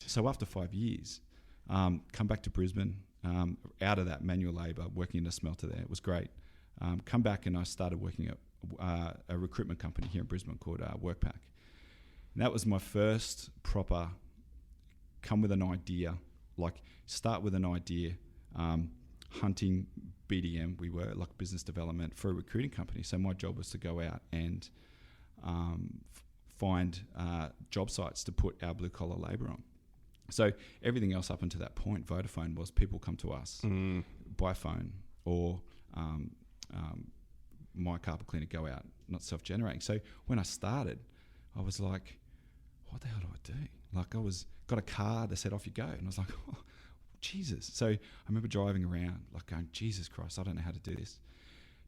So after 5 years, come back to Brisbane, out of that manual labour, working in a smelter there. It was great. Come back and I started working at a recruitment company here in Brisbane called WorkPack. And that was my first proper come with an idea, like start with an idea, hunting BDM, we were like business development for a recruiting company. So my job was to go out and find job sites to put our blue collar labour on. So everything else up until that point, Vodafone, was people come to us by phone or my carpet cleaner go out, not self-generating. So when I started, I was like, what the hell do I do? Like got a car, they said, off you go. And I was like, oh, Jesus. So I remember driving around, like going, Jesus Christ, I don't know how to do this.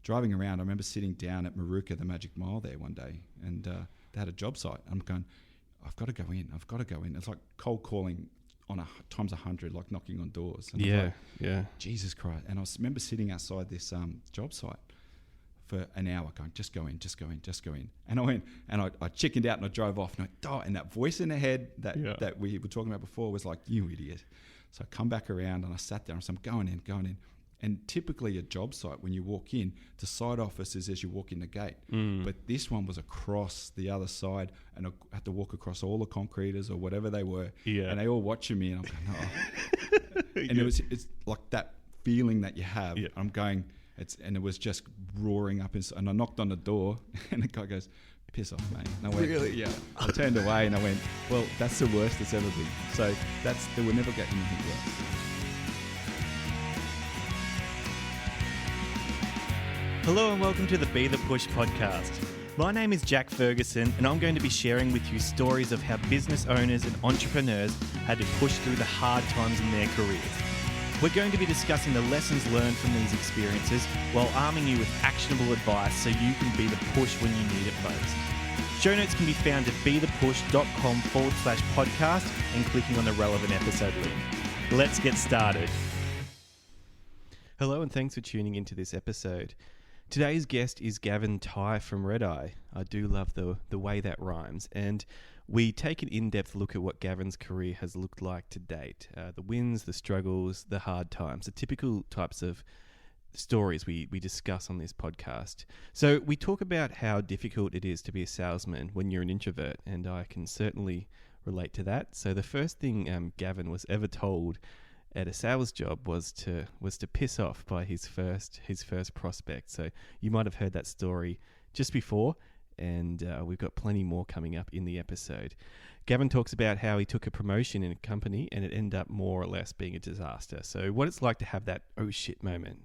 Driving around, I remember sitting down at Maruka, the Magic Mile there one day, and they had a job site. I'm going, I've got to go in. It's like cold calling on times 100, like knocking on doors. And yeah. Jesus Christ. And I remember sitting outside this job site for an hour going, just go in. And I went, and I chickened out and I drove off. And that voice in the head that we were talking about before was like, you idiot. So I come back around and I sat there and I said, I'm going in. And typically a job site, when you walk in, the side office is as you walk in the gate. But this one was across the other side, and I had to walk across all the concreters or whatever they were. Yeah. And they all watching me, and I'm going, oh. And it's like that feeling that you have. Yeah. I'm going, and it was just roaring up. And I knocked on the door, and the guy goes, piss off, mate. And I went, really? Yeah. I turned away, and I went, well, that's the worst it's ever been. So they will never get anything worse. Hello and welcome to the Be The Push podcast. My name is Jack Ferguson and I'm going to be sharing with you stories of how business owners and entrepreneurs had to push through the hard times in their careers. We're going to be discussing the lessons learned from these experiences while arming you with actionable advice so you can be the push when you need it most. Show notes can be found at bethepush.com/podcast and clicking on the relevant episode link. Let's get started. Hello and thanks for tuning into this episode. Today's guest is Gavin Tye from Redeye. I do love the way that rhymes. And we take an in-depth look at what Gavin's career has looked like to date. The wins, the struggles, the hard times, the typical types of stories we discuss on this podcast. So we talk about how difficult it is to be a salesman when you're an introvert, and I can certainly relate to that. So the first thing Gavin was ever told at a sales job was to piss off by his first prospect. So you might have heard that story just before, and we've got plenty more coming up in the episode. Gavin talks about how he took a promotion in a company and it ended up more or less being a disaster. So what it's like to have that oh shit moment.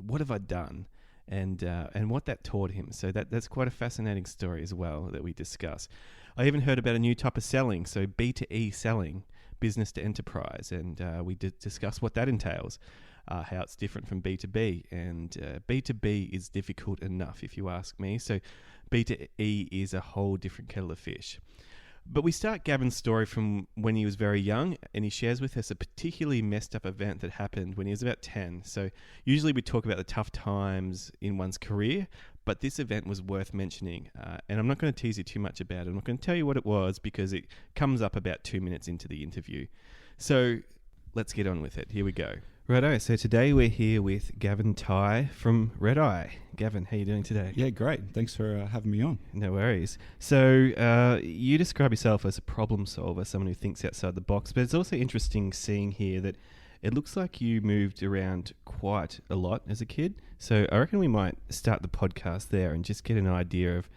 What have I done? And what that taught him. So that's quite a fascinating story as well that we discuss. I even heard about a new type of selling, so B2E selling, business to enterprise, and we did discuss what that entails, how it's different from B2B, and B2B is difficult enough if you ask me, so B2E is a whole different kettle of fish. But we start Gavin's story from when he was very young, and he shares with us a particularly messed up event that happened when he was about 10. So usually we talk about the tough times in one's career, but this event was worth mentioning. And I'm not going to tease you too much about it. I'm not going to tell you what it was because it comes up about 2 minutes into the interview. So let's get on with it. Here we go. Righto, so today we're here with Gavin Tye from Redeye. Gavin, how are you doing today? Yeah, great. Thanks for having me on. No worries. So you describe yourself as a problem solver, someone who thinks outside the box, but it's also interesting seeing here that it looks like you moved around quite a lot as a kid. So I reckon we might start the podcast there and just get an idea of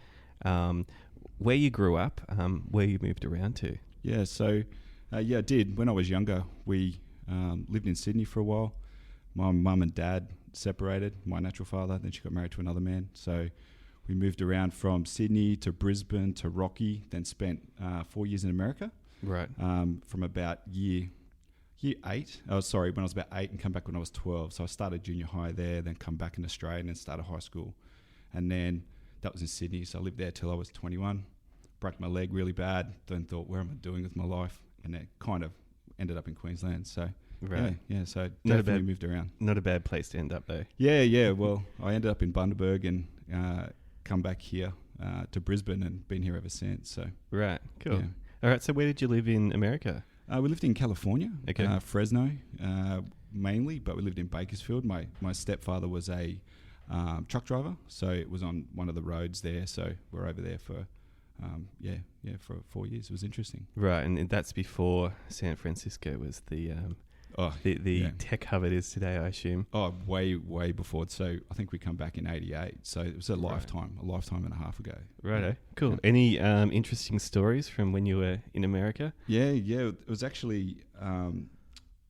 where you grew up, where you moved around to. Yeah, so I did. When I was younger, we lived in Sydney for a while. My mum and dad separated, my natural father, then she got married to another man. So we moved around from Sydney to Brisbane to Rocky, then spent 4 years in America. Right. From about year 8. When I was about 8 and come back when I was 12. So I started junior high there, then come back in Australia and then started high school. And then that was in Sydney. So I lived there till I was 21. Broke my leg really bad. Then thought, where am I doing with my life? And it kind of ended up in Queensland. So right. Yeah. So definitely moved around. Not a bad place to end up though. Yeah. Well, I ended up in Bundaberg and come back here to Brisbane and been here ever since. So right, cool. Yeah. All right. So where did you live in America? We lived in California, Okay. Fresno mainly, but we lived in Bakersfield. My stepfather was a truck driver, so it was on one of the roads there. So we're over there for for 4 years. It was interesting. Right, and that's before San Francisco was the tech hub it is today, I assume. Oh, way before. So I think we come back in '88. So it was a lifetime and a half ago. Righto, cool. Yeah. Any interesting stories from when you were in America? Yeah. It was actually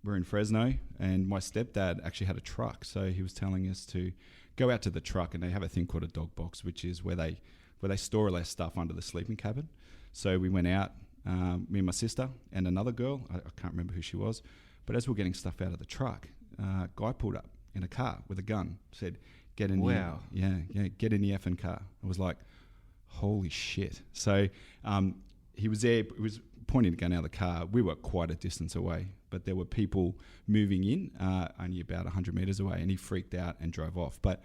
we're in Fresno, and my stepdad actually had a truck. So he was telling us to go out to the truck, and they have a thing called a dog box, which is where they store all their stuff under the sleeping cabin. So we went out, me and my sister and another girl. I can't remember who she was. But as we're getting stuff out of the truck, a guy pulled up in a car with a gun, said, get in get in the effing car. I was like, holy shit. So he was there, he was pointing the gun out of the car. We were quite a distance away, but there were people moving in only about 100 meters away, and he freaked out and drove off. But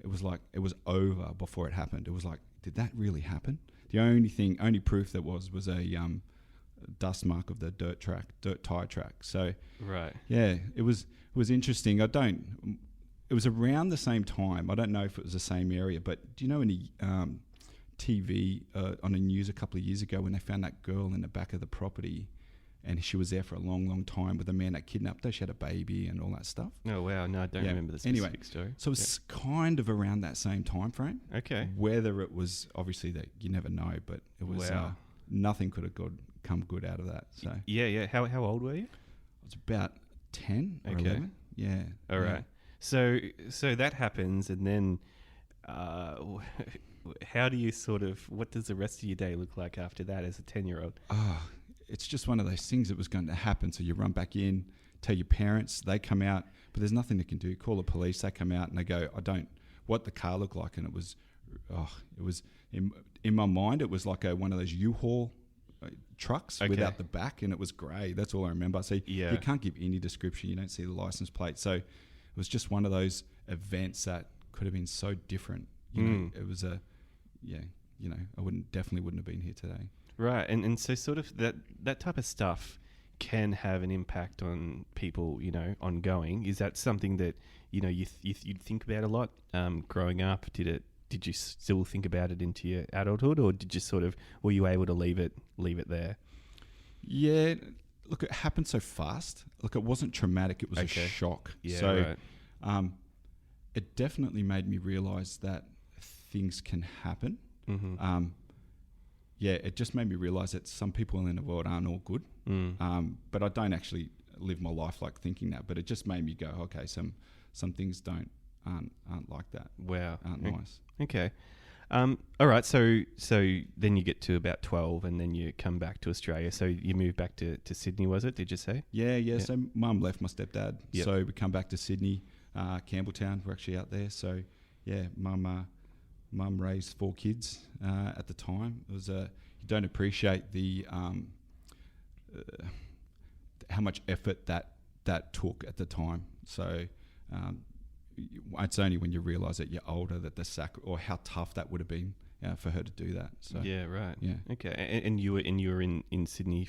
it was like, it was over before it happened. It was like, did that really happen? The only proof there was a dust mark of the dirt tire track. So right, yeah, it was interesting. It was around the same time. I don't know if it was the same area, but do you know any TV on the news a couple of years ago when they found that girl in the back of the property, and she was there for a long time with a man that kidnapped her. She had a baby and all that stuff. Oh wow, no, I don't remember the specific story. So it was kind of around that same time frame. Okay, whether it was, obviously that you never know, but it was nothing could have come good out of that. So yeah. How old were you? I was about 10 or 11. Yeah. All right. So that happens, and then how do you what does the rest of your day look like after that as a 10-year-old? It's just one of those things that was going to happen. So you run back in, tell your parents, they come out, but there's nothing they can do. Call the police, they come out and they go, what the car looked like, and it was in my mind, it was like one of those U-Haul trucks without the back, and it was grey. That's all I remember. So you can't give any description. You don't see the license plate. So it was just one of those events that could have been so different. You know, it was I definitely wouldn't have been here today. Right, and so sort of that type of stuff can have an impact on people, ongoing. Is that something that you'd think about a lot growing up? Did you still think about it into your adulthood, or did you were you able to leave it there? Yeah, look, it happened so fast. Look, it wasn't traumatic; it was a shock. Yeah, so, right. It definitely made me realise that things can happen. Mm-hmm. It just made me realise that some people in the world aren't all good. But I don't actually live my life like thinking that. But it just made me go, okay, some things aren't like that. Wow, aren't nice. Okay. All right. So then you get to about 12, and then you come back to Australia. So you moved back to Sydney, was it? Did you say? Yeah. So Mum left my stepdad. Yep. So we come back to Sydney, Campbelltown. We're actually out there. So yeah, Mum raised 4 kids at the time. It was you don't appreciate the how much effort that took at the time. So it's only when you realise that you're older that or how tough that would have been for her to do that. So yeah, right. Yeah. Okay. And you were in Sydney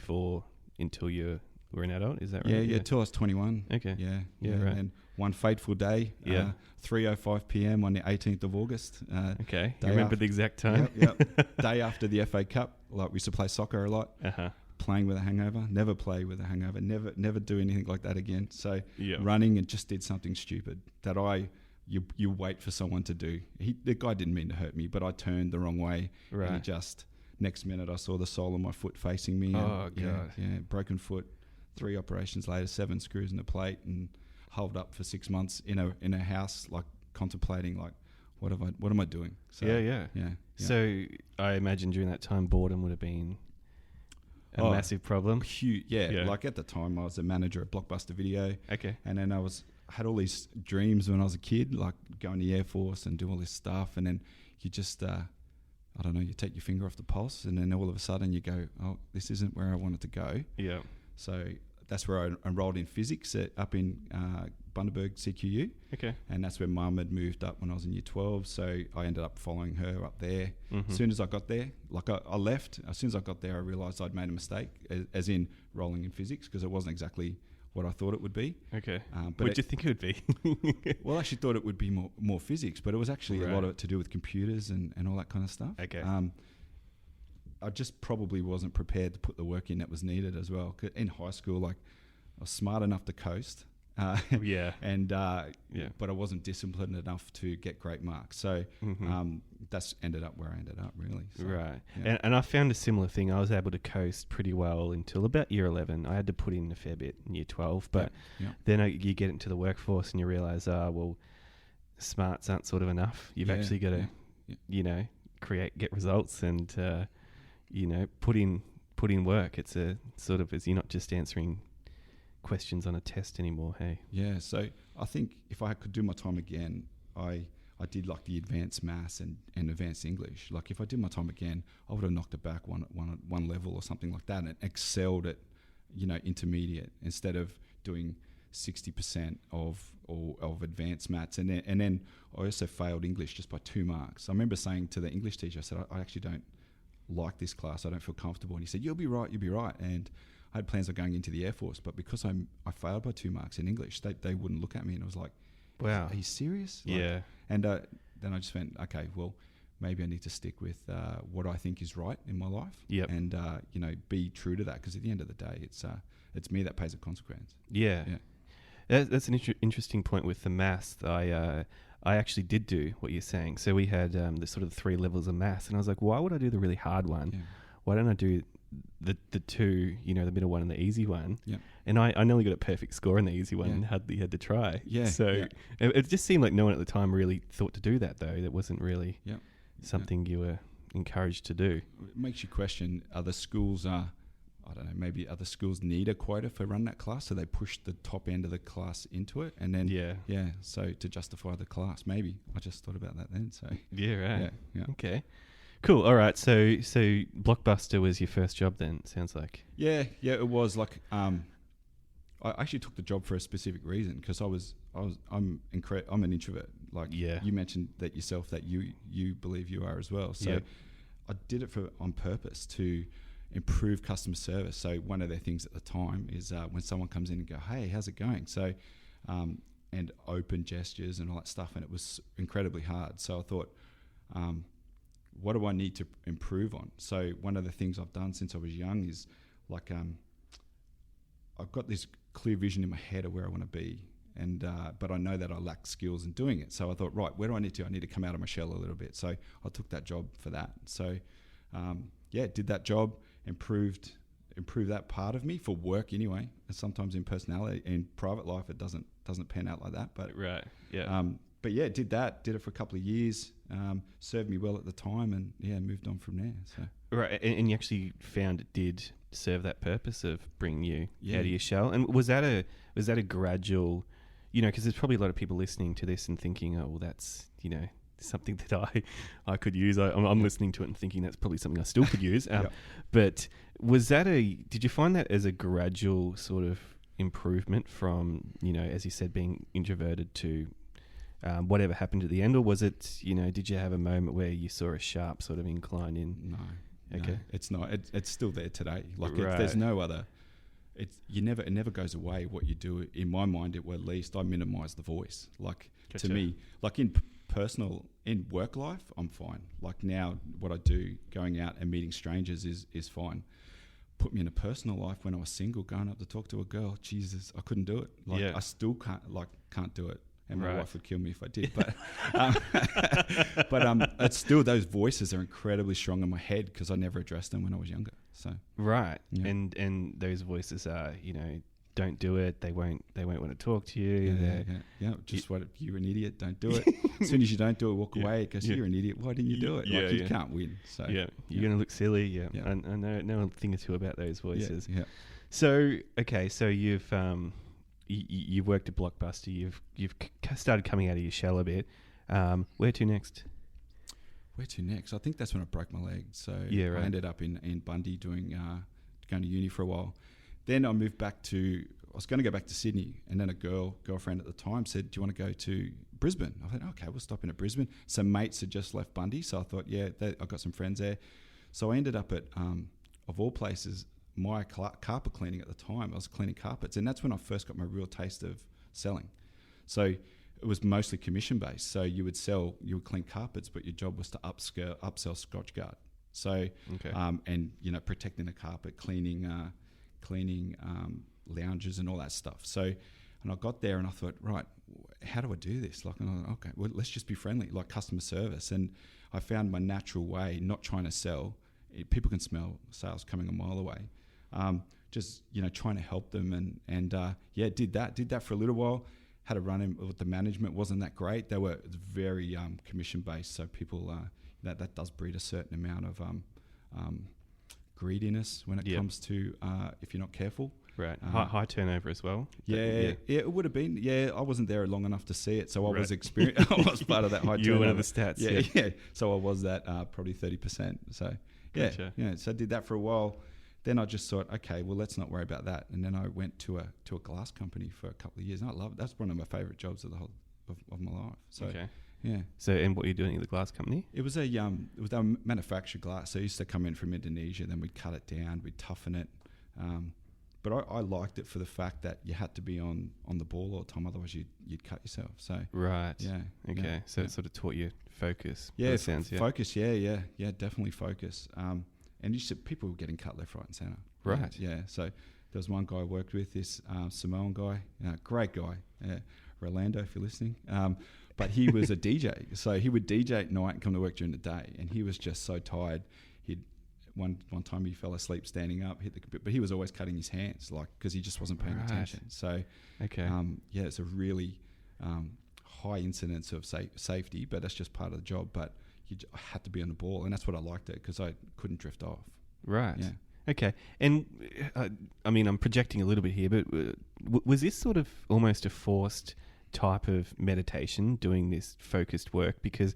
until you were an adult, is that right? Yeah, till I was 21. Okay. Yeah, right. And one fateful day, 3:05 p.m. on the 18th of August. Okay. You remember the exact time? Yep. Day after the FA Cup. Like, we used to play soccer a lot. Uh-huh. Playing with a hangover. Never play with a hangover. Never do anything like that again. So running and just did something stupid that you wait for someone to do. The guy didn't mean to hurt me, but I turned the wrong way. Right. And next minute I saw the sole of my foot facing me. Oh, God. Yeah, broken foot. 3 operations later, 7 screws in the plate, and holed up for 6 months in a house, like contemplating, like, what am I doing? So, yeah. So I imagine during that time, boredom would have been a massive problem. Huge, yeah. Like at the time, I was a manager at Blockbuster Video. Okay. And then I had all these dreams when I was a kid, like going to the Air Force and do all this stuff, and then you just I don't know, you take your finger off the pulse, and then all of a sudden you go, oh, this isn't where I wanted to go. Yeah. So that's where I enrolled in physics up in Bundaberg CQU. Okay. And that's where Mum had moved up when I was in year 12. So I ended up following her up there. Mm-hmm. As soon as I got there, I left. As soon as I got there, I realised I'd made a mistake, as in rolling in physics, because it wasn't exactly what I thought it would be. Okay. But what did you think it would be? Well, I actually thought it would be more physics, but it was actually a lot of it to do with computers and all that kind of stuff. Okay. I just probably wasn't prepared to put the work in that was needed as well. 'Cause in high school, I was smart enough to coast. But I wasn't disciplined enough to get great marks. So that's ended up where I ended up, really. So, right. Yeah. And I found a similar thing. I was able to coast pretty well until about year 11. I had to put in a fair bit in year 12. But then you get into the workforce and you realise, smarts aren't sort of enough. You've actually got to, get results and, put in work. It's a sort of, you're not just answering questions on a test anymore. Hey. Yeah. So I think if I could do my time again, I did like the advanced maths and advanced English. Like if I did my time again, I would have knocked it back one level or something like that and excelled at, intermediate instead of doing 60% of advanced maths. And then I also failed English just by 2 marks. I remember saying to the English teacher, I said, I actually don't like this class. I don't feel comfortable. And he said, you'll be right. And I had plans of going into the Air Force, but because I failed by 2 marks in English, they wouldn't look at me, and I was like, wow, are you serious? Yeah. And then I just went, okay, well, maybe I need to stick with what I think is right in my life. Yep. And be true to that, because at the end of the day, it's me that pays the consequence. Yeah. That's an interesting point with the maths. I actually did do what you're saying. So we had the sort of 3 levels of maths, and I was like, why would I do the really hard one? Yeah. Why don't I do the 2, the middle one and the easy one? Yeah. And I nearly got a perfect score in the easy one and hardly had to try. Yeah. So it just seemed like no one at the time really thought to do that, though. That wasn't really something you were encouraged to do. It makes you question other schools. I don't know, maybe other schools need a quota for run that class, so they push the top end of the class into it, and then so to justify the class, maybe I just thought about that then. So right. Yeah. Okay. Cool. All right. So Blockbuster was your first job then, it sounds like. Yeah, it was like I actually took the job for a specific reason, because I'm an introvert. Like you mentioned that yourself, that you believe you are as well. So I did it on purpose to improve customer service. So one of their things at the time is when someone comes in and go, hey, how's it going? So and open gestures and all that stuff, and it was incredibly hard. So I thought, what do I need to improve on? So one of the things I've done since I was young is like I've got this clear vision in my head of where I want to be, and but I know that I lack skills in doing it. So I thought, right, where do I need to? I need to come out of my shell a little bit. So I took that job for that. So did that job, improved that part of me for work anyway. And sometimes in personality, in private life, it doesn't pan out like that. But did it for a couple of years. Served me well at the time, and moved on from there. So right, and you actually found it did serve that purpose of bringing you out of your shell. And was that a gradual, because there's probably a lot of people listening to this and thinking, oh, well, that's something that I could use. I'm listening to it and thinking that's probably something I still could use. But was that did you find that as a gradual sort of improvement from as you said, being introverted to whatever happened at the end, or was it, did you have a moment where you saw a sharp sort of incline in? No, okay. It's not. It's still there today. Like there's no other. It never goes away. What you do, in my mind, at least I minimise the voice. Like to me, like in work life, I'm fine. Like now, what I do, going out and meeting strangers is fine. Put me in a personal life when I was single, going up to talk to a girl. Jesus, I couldn't do it. Like I still can't do it. And my wife would kill me if I did. But it's still, those voices are incredibly strong in my head because I never addressed them when I was younger. So and those voices are, don't do it. They won't want to talk to you. You're an idiot. Don't do it. As soon as you don't do it, walk away. It goes, you're an idiot. Why didn't you do it? You can't win. So you're going to look silly. Yeah. I know a thing or two about those voices. Yeah. So you've worked at Blockbuster. You've started coming out of your shell a bit. Where to next? I think that's when I broke my leg. So I ended up in Bundy going to uni for a while. then I moved back to. I was going to go back to Sydney, and then a girlfriend at the time said, "Do you want to go to Brisbane?" I thought, "Okay, we'll stop in at Brisbane." Some mates had just left Bundy, so I thought, "Yeah, I've got some friends there." So I ended up at, of all places, my carpet cleaning at the time. I was cleaning carpets, and that's when I first got my real taste of selling. So it was mostly commission based. So you would clean carpets, but your job was to upsell Scotch Guard. So, and protecting the carpet, cleaning lounges and all that stuff. So, and I got there and I thought, right, how do I do this? Like, okay, well, let's just be friendly, like customer service. And I found my natural way, not trying to sell. People can smell sales coming a mile away. Just trying to help them and did that for a little while. Had a run in with the management, wasn't that great. They were very commission based, so people that does breed a certain amount of greediness when it comes to if you're not careful. Right, high turnover as well. Yeah, it would have been. Yeah, I wasn't there long enough to see it, so I was experienced. I was part of that high turnover. You were one of the stats. Yeah. So I was that probably 30%. So gotcha. So I did that for a while. Then I just thought, okay, well, let's not worry about that. And then I went to a glass company for a couple of years, and I loved it. That's one of my favorite jobs of the whole of my life. So, yeah. So, and what were you doing at the glass company? It was a manufactured glass. So it used to come in from Indonesia, then we'd cut it down, we'd toughen it. But I liked it for the fact that you had to be on the ball all the time, otherwise you'd cut yourself. So right, yeah, okay. Yeah, so it sort of taught you focus. Yeah, focus. Yeah, definitely focus. And you said people were getting cut left, right, and centre. Right. Yeah. So there was one guy I worked with, this Samoan guy, great guy, Rolando, if you're listening. But he was a DJ, so he would DJ at night and come to work during the day, and he was just so tired. One time he fell asleep standing up, hit the computer, but he was always cutting his hands, like, because he just wasn't paying attention. So, it's a really high incidence of safety, but that's just part of the job. But I had to be on the ball, and that's what I liked it, because I couldn't drift off. Right. Yeah. Okay. And I mean, I'm projecting a little bit here, but was this sort of almost a forced type of meditation, doing this focused work? Because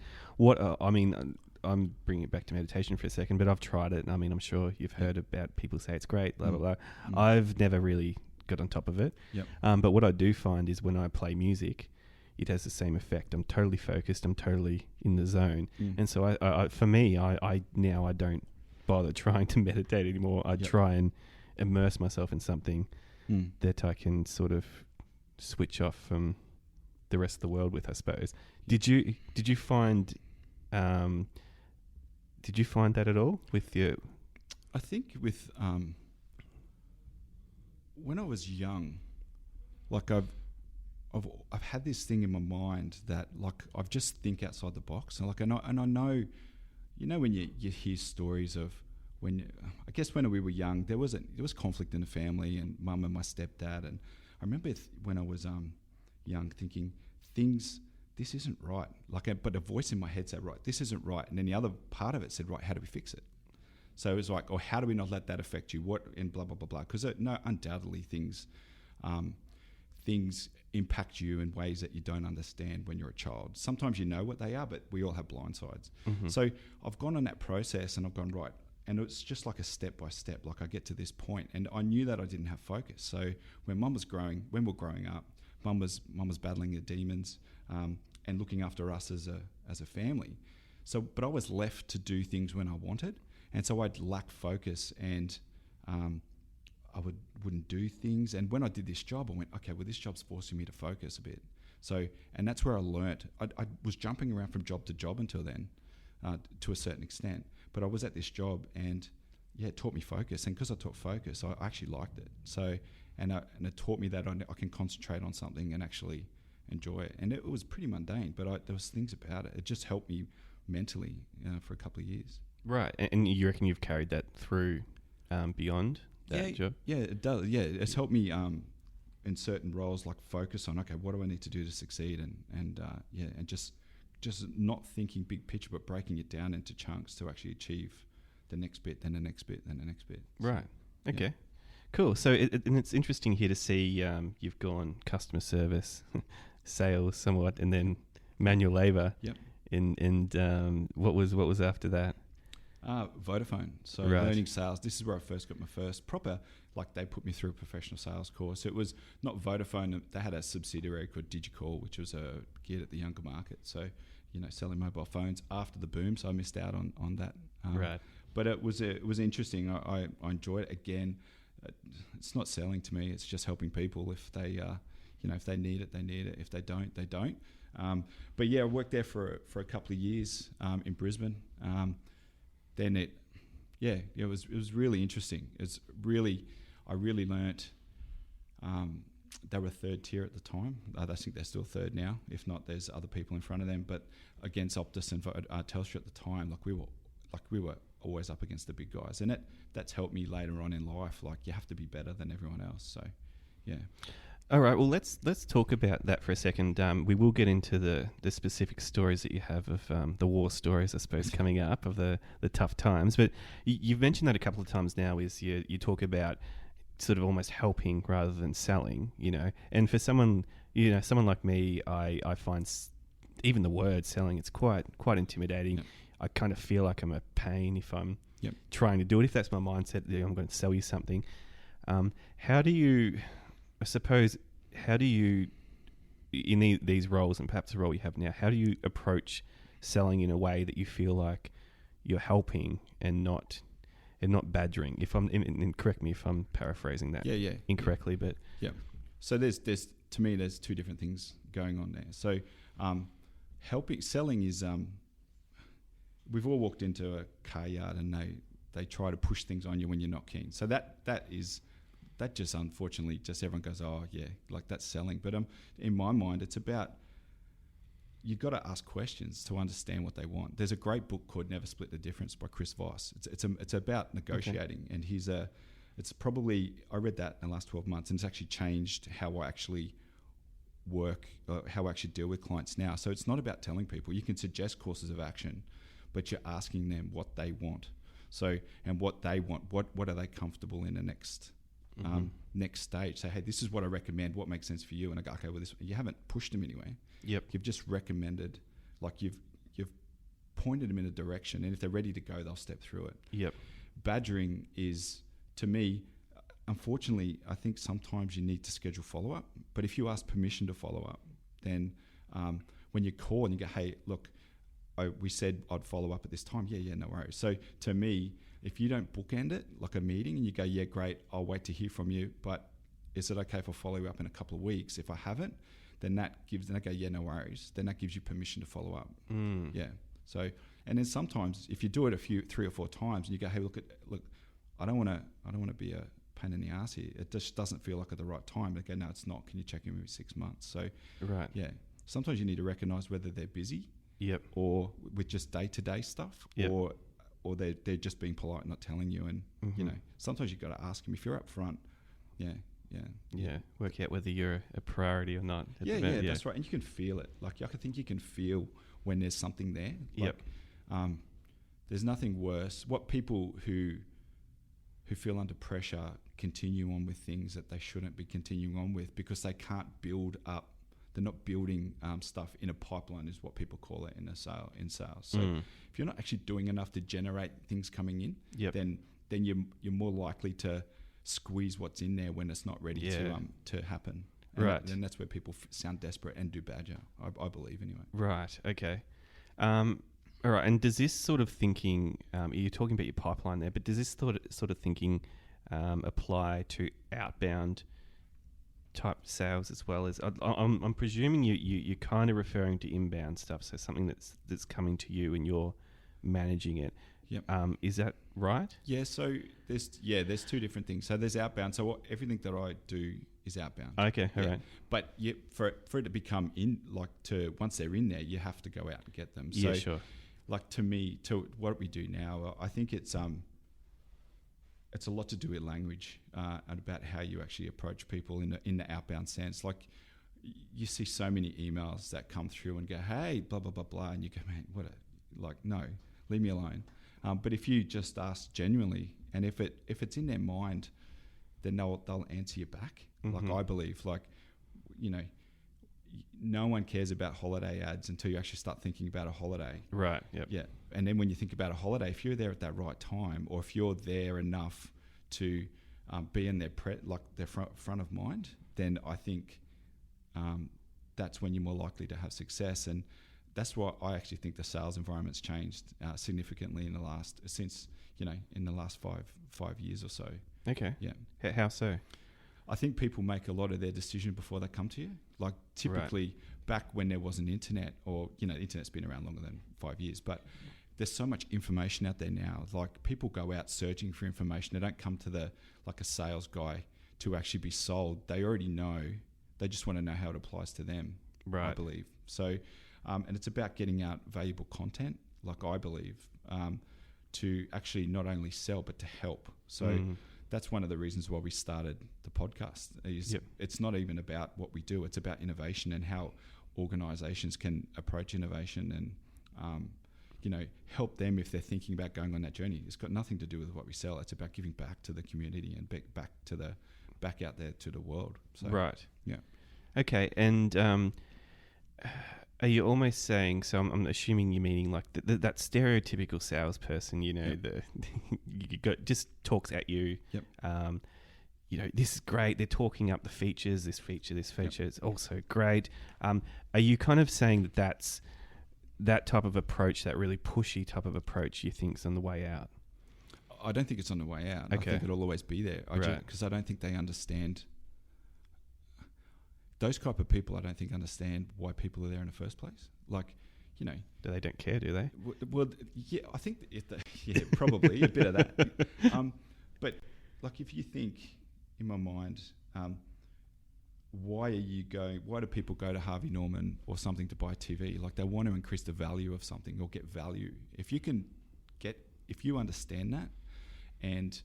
I'm bringing it back to meditation for a second, but I've tried it. I mean, I'm sure you've heard about people say it's great, blah, blah, blah. I've never really got on top of it. Yep. But what I do find is when I play music, it has the same effect. I'm totally focused. I'm totally in the zone. And so for me, I don't bother trying to meditate anymore. I try and immerse myself in something that I can sort of switch off from the rest of the world with, I suppose. Did you find that at all with your? I think with when I was young, like I've had this thing in my mind that, like, I've just think outside the box, and like I know, when you hear stories of when we were young, there was conflict in the family, and mum and my stepdad, and I remember when I was young thinking this isn't right, but a voice in my head said, right, this isn't right, and then the other part of it said, right, how do we fix it? So it was like, how do we not let that affect you? What, and blah blah blah blah, because undoubtedly things impact you in ways that you don't understand when you're a child. Sometimes you know what they are, but we all have blind sides. So I've gone on that process, and I've gone, right, and it's just like a step by step. Like, I get to this point, and I knew that I didn't have focus. So when we were growing up, mum was battling the demons and looking after us as a family. So, but I was left to do things when I wanted, and so I'd lack focus, and I wouldn't do things. And when I did this job, I went, okay, well, this job's forcing me to focus a bit. So, and that's where I learnt. I was jumping around from job to job until then, to a certain extent. But I was at this job, and it taught me focus. And because I taught focus, I actually liked it. So, and it taught me that I can concentrate on something and actually enjoy it. And it was pretty mundane, but there was things about it. It just helped me mentally for a couple of years. Right. And you reckon you've carried that through beyond that job? Yeah, it does. Yeah, it's helped me in certain roles, like focus on, okay, what do I need to do to succeed, and just not thinking big picture, but breaking it down into chunks to actually achieve the next bit, then the next bit, then the next bit. Right. Okay. Yeah. Cool. So and it's interesting here to see you've gone customer service, sales somewhat, and then manual labour. Yep. And what was after that? Vodafone. So learning sales. This is where I first got my first proper like they put me through a professional sales course. It was not Vodafone. They had a subsidiary called Digicall, which was geared at the younger market. So, selling mobile phones after the boom. So I missed out on that. Right. But it was interesting. I enjoyed it. Again, it's not selling to me. It's just helping people. If they, if they need it, they need it. If they don't, they don't. But yeah, I worked there for a couple of years in Brisbane. Then it was really interesting. I really learnt. They were third tier at the time. I think they're still third now. If not, there's other people in front of them. But against Optus and Telstra at the time, we were always up against the big guys, and that's helped me later on in life. You have to be better than everyone else. So, yeah. All right. Well, let's talk about that for a second. We will get into the specific stories that you have of the war stories, I suppose, coming up of the tough times. But you've mentioned that a couple of times now. Is you talk about sort of almost helping rather than selling, And for someone like me, I find even the word selling, it's quite intimidating. Yep. I kind of feel like I'm a pain if I'm trying to do it. If that's my mindset, I'm going to sell you something. How do you, in these roles, and perhaps the role you have now, how do you approach selling in a way that you feel like you're helping and not badgering? If I'm, and correct me if I'm paraphrasing that incorrectly, but so there's to me there's two different things going on there. So selling is we've all walked into a car yard and they try to push things on you when you're not keen. So that just unfortunately just everyone goes, oh yeah, that's selling. But in my mind it's about, you've got to ask questions to understand what they want. There's a great book called Never Split the Difference by Chris Voss. It's about negotiating, and it's probably, I read that in the last 12 months, and it's actually changed how I actually work, how I actually deal with clients now. So it's not about telling people. You can suggest courses of action, but you're asking them what they want. So, and what they want, what are they comfortable in the next stage? So, hey, this is what I recommend. What makes sense for you? And I go, okay, well, this, you haven't pushed them anywhere. Yep. You've just recommended, you've pointed them in a direction, and if they're ready to go, they'll step through it. Yep. Badgering is, to me, unfortunately, I think sometimes you need to schedule follow-up. But if you ask permission to follow up, then when you call and you go, hey, look, we said I'd follow up at this time. Yeah, no worries. So to me, if you don't bookend it, like a meeting, and you go, yeah, great, I'll wait to hear from you, but is it okay if I follow you up in a couple of weeks? If I haven't, then I go, yeah, no worries. Then that gives you permission to follow up. Yeah. So, and then sometimes if you do it 3 or 4 times and you go, hey, look, I don't want to be a pain in the ass here. It just doesn't feel like at the right time. They go, no, it's not. Can you check in with me 6 months? So, right. Yeah. Sometimes you need to recognize whether they're busy. Yep. Or with just day-to-day stuff. Yep. Or they're just being polite, not telling you. And, sometimes you've got to ask them if you're up front. Yeah. Work out whether you're a priority or not. That's right. And you can feel it. I think you can feel when there's something there. There's nothing worse. What people who feel under pressure continue on with things that they shouldn't be continuing on with because they can't build up. They're not building stuff in a pipeline, is what people call it in sales. So if you're not actually doing enough to generate things coming in, then you're more likely to squeeze what's in there when it's not ready to happen. And right. Then that's where people sound desperate and do badger, I believe anyway. Right. Okay. All right. And does this sort of thinking, you're talking about your pipeline there, but does this sort of thinking apply to outbound type sales as well? As I'm presuming you're kind of referring to inbound stuff, so something that's coming to you and you're managing it. Yep. Is that right? Yeah. So there's 2 different things. So there's outbound. So everything that I do is outbound. Okay. All right. But for it to become once they're in there, you have to go out and get them. So, yeah, sure. To what we do now, I think it's a lot to do with language and about how you actually approach people in the outbound sense. You see so many emails that come through and go, hey, blah blah blah blah, and you go, man, no, leave me alone. But if you just ask genuinely, and if it's in their mind, then they'll answer you back. Mm-hmm. I believe, no one cares about holiday ads until you actually start thinking about a holiday. Right. Yep. Yeah. And then when you think about a holiday, if you're there at that right time, or if you're there enough to be in their front of mind, then I think that's when you're more likely to have success. And that's why I actually think the sales environment's changed significantly in the last 5 years or so. Okay. Yeah. How so? I think people make a lot of their decision before they come to you. Like typically back when there wasn't internet, or the internet's been around longer than 5 years, but there's so much information out there now. Like people go out searching for information. They don't come to a sales guy to actually be sold. They already know. They just want to know how it applies to them. Right. I believe. So, and it's about getting out valuable content, like I believe, to actually not only sell but to help. So that's one of the reasons why we started the podcast. It's not even about what we do. It's about innovation and how organizations can approach innovation and, help them if they're thinking about going on that journey. It's got nothing to do with what we sell. It's about giving back to the community and back out there to the world. So, right. Yeah. Okay. And are you almost saying, so I'm assuming you're meaning like that stereotypical salesperson, just talks at you. Yep. This is great. They're talking up the features, this feature is also great. Are you kind of saying that's that type of approach, that really pushy type of approach, you think is on the way out? I don't think it's on the way out. Okay. I think it'll always be there. Because I don't think they understand. Those type of people, I don't think understand why people are there in the first place. Like, They don't care, do they? Well, yeah, I think probably a bit of that. But like, if you think in my mind, why do people go to Harvey Norman or something to buy TV? Like, they want to increase the value of something or get value. If you understand that, and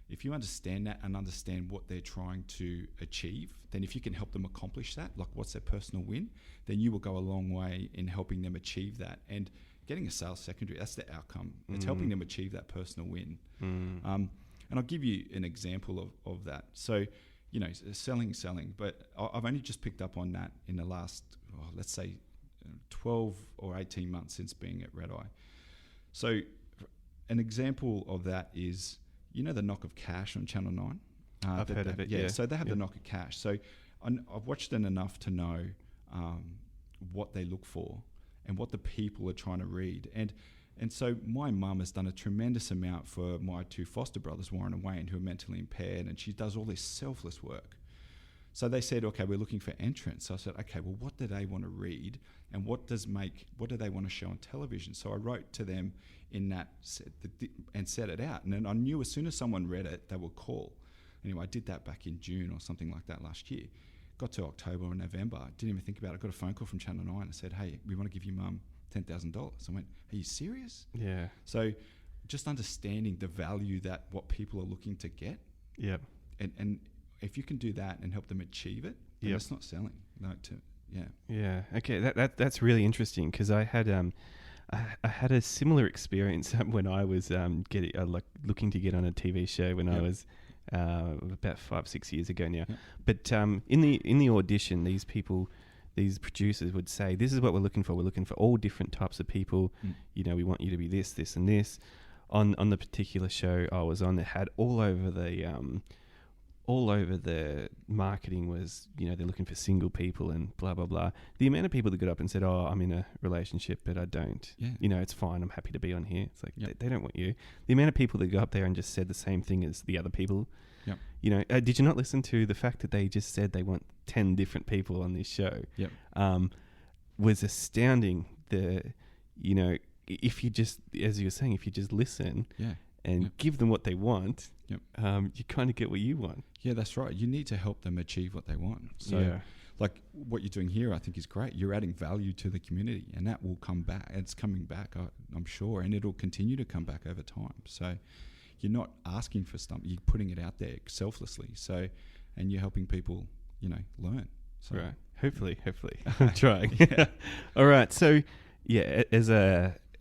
if you understand that and understand what they're trying to achieve, then if you can help them accomplish that, like what's their personal win, then you will go a long way in helping them achieve that. And getting a sales secondary, that's the outcome. It's helping them achieve that personal win. And I'll give you an example of that. So, selling, but I've only just picked up on that in the last, let's say, 12 or 18 months since being at Red Eye. So an example of that is, the Knock of Cash on Channel 9? I've heard of it, yeah. So they have the Knock of Cash. So I've watched it enough to know what they look for and what the people are trying to read. And so my mum has done a tremendous amount for my two foster brothers, Warren and Wayne, who are mentally impaired, and she does all this selfless work. So they said, okay, we're looking for entrants. So I said, okay, well, what do they want to read, and what do they want to show on television? So I wrote to them in that and set it out. And then I knew as soon as someone read it, they would call. Anyway, I did that back in June or something like that last year. Got to October or November, I didn't even think about it. I got a phone call from Channel 9 and said, hey, we want to give your mum $10,000. I went, are you serious? Yeah. So just understanding the value that what people are looking to get. Yep. And if you can do that and help them achieve it, then it's not selling. Yeah. Okay. That's really interesting, because I had a similar experience when I was looking to get on a TV show when I was about 5-6 years ago now. Yep. But in the audition, these producers would say, this is what we're looking for. We're looking for all different types of people. We want you to be this, this, and this. On the particular show I was on, that had all over the marketing was, they're looking for single people and blah, blah, blah. The amount of people that got up and said, oh, I'm in a relationship, but I don't. Yeah. It's fine. I'm happy to be on here. It's like, they don't want you. The amount of people that got up there and just said the same thing as the other people. Yep. Did you not listen to the fact that they just said they want 10 different people on this show? Yep. Was astounding. If you just, as you were saying, if you just listen and give them what they want, you kind of get what you want. Yeah, that's right. You need to help them achieve what they want. So like what you're doing here, I think is great. You're adding value to the community, and that will come back. It's coming back, I'm sure, and it'll continue to come back over time. So you're not asking for something, you're putting it out there selflessly. So, and you're helping people, learn. So, right. Hopefully. I'm trying. All right. So,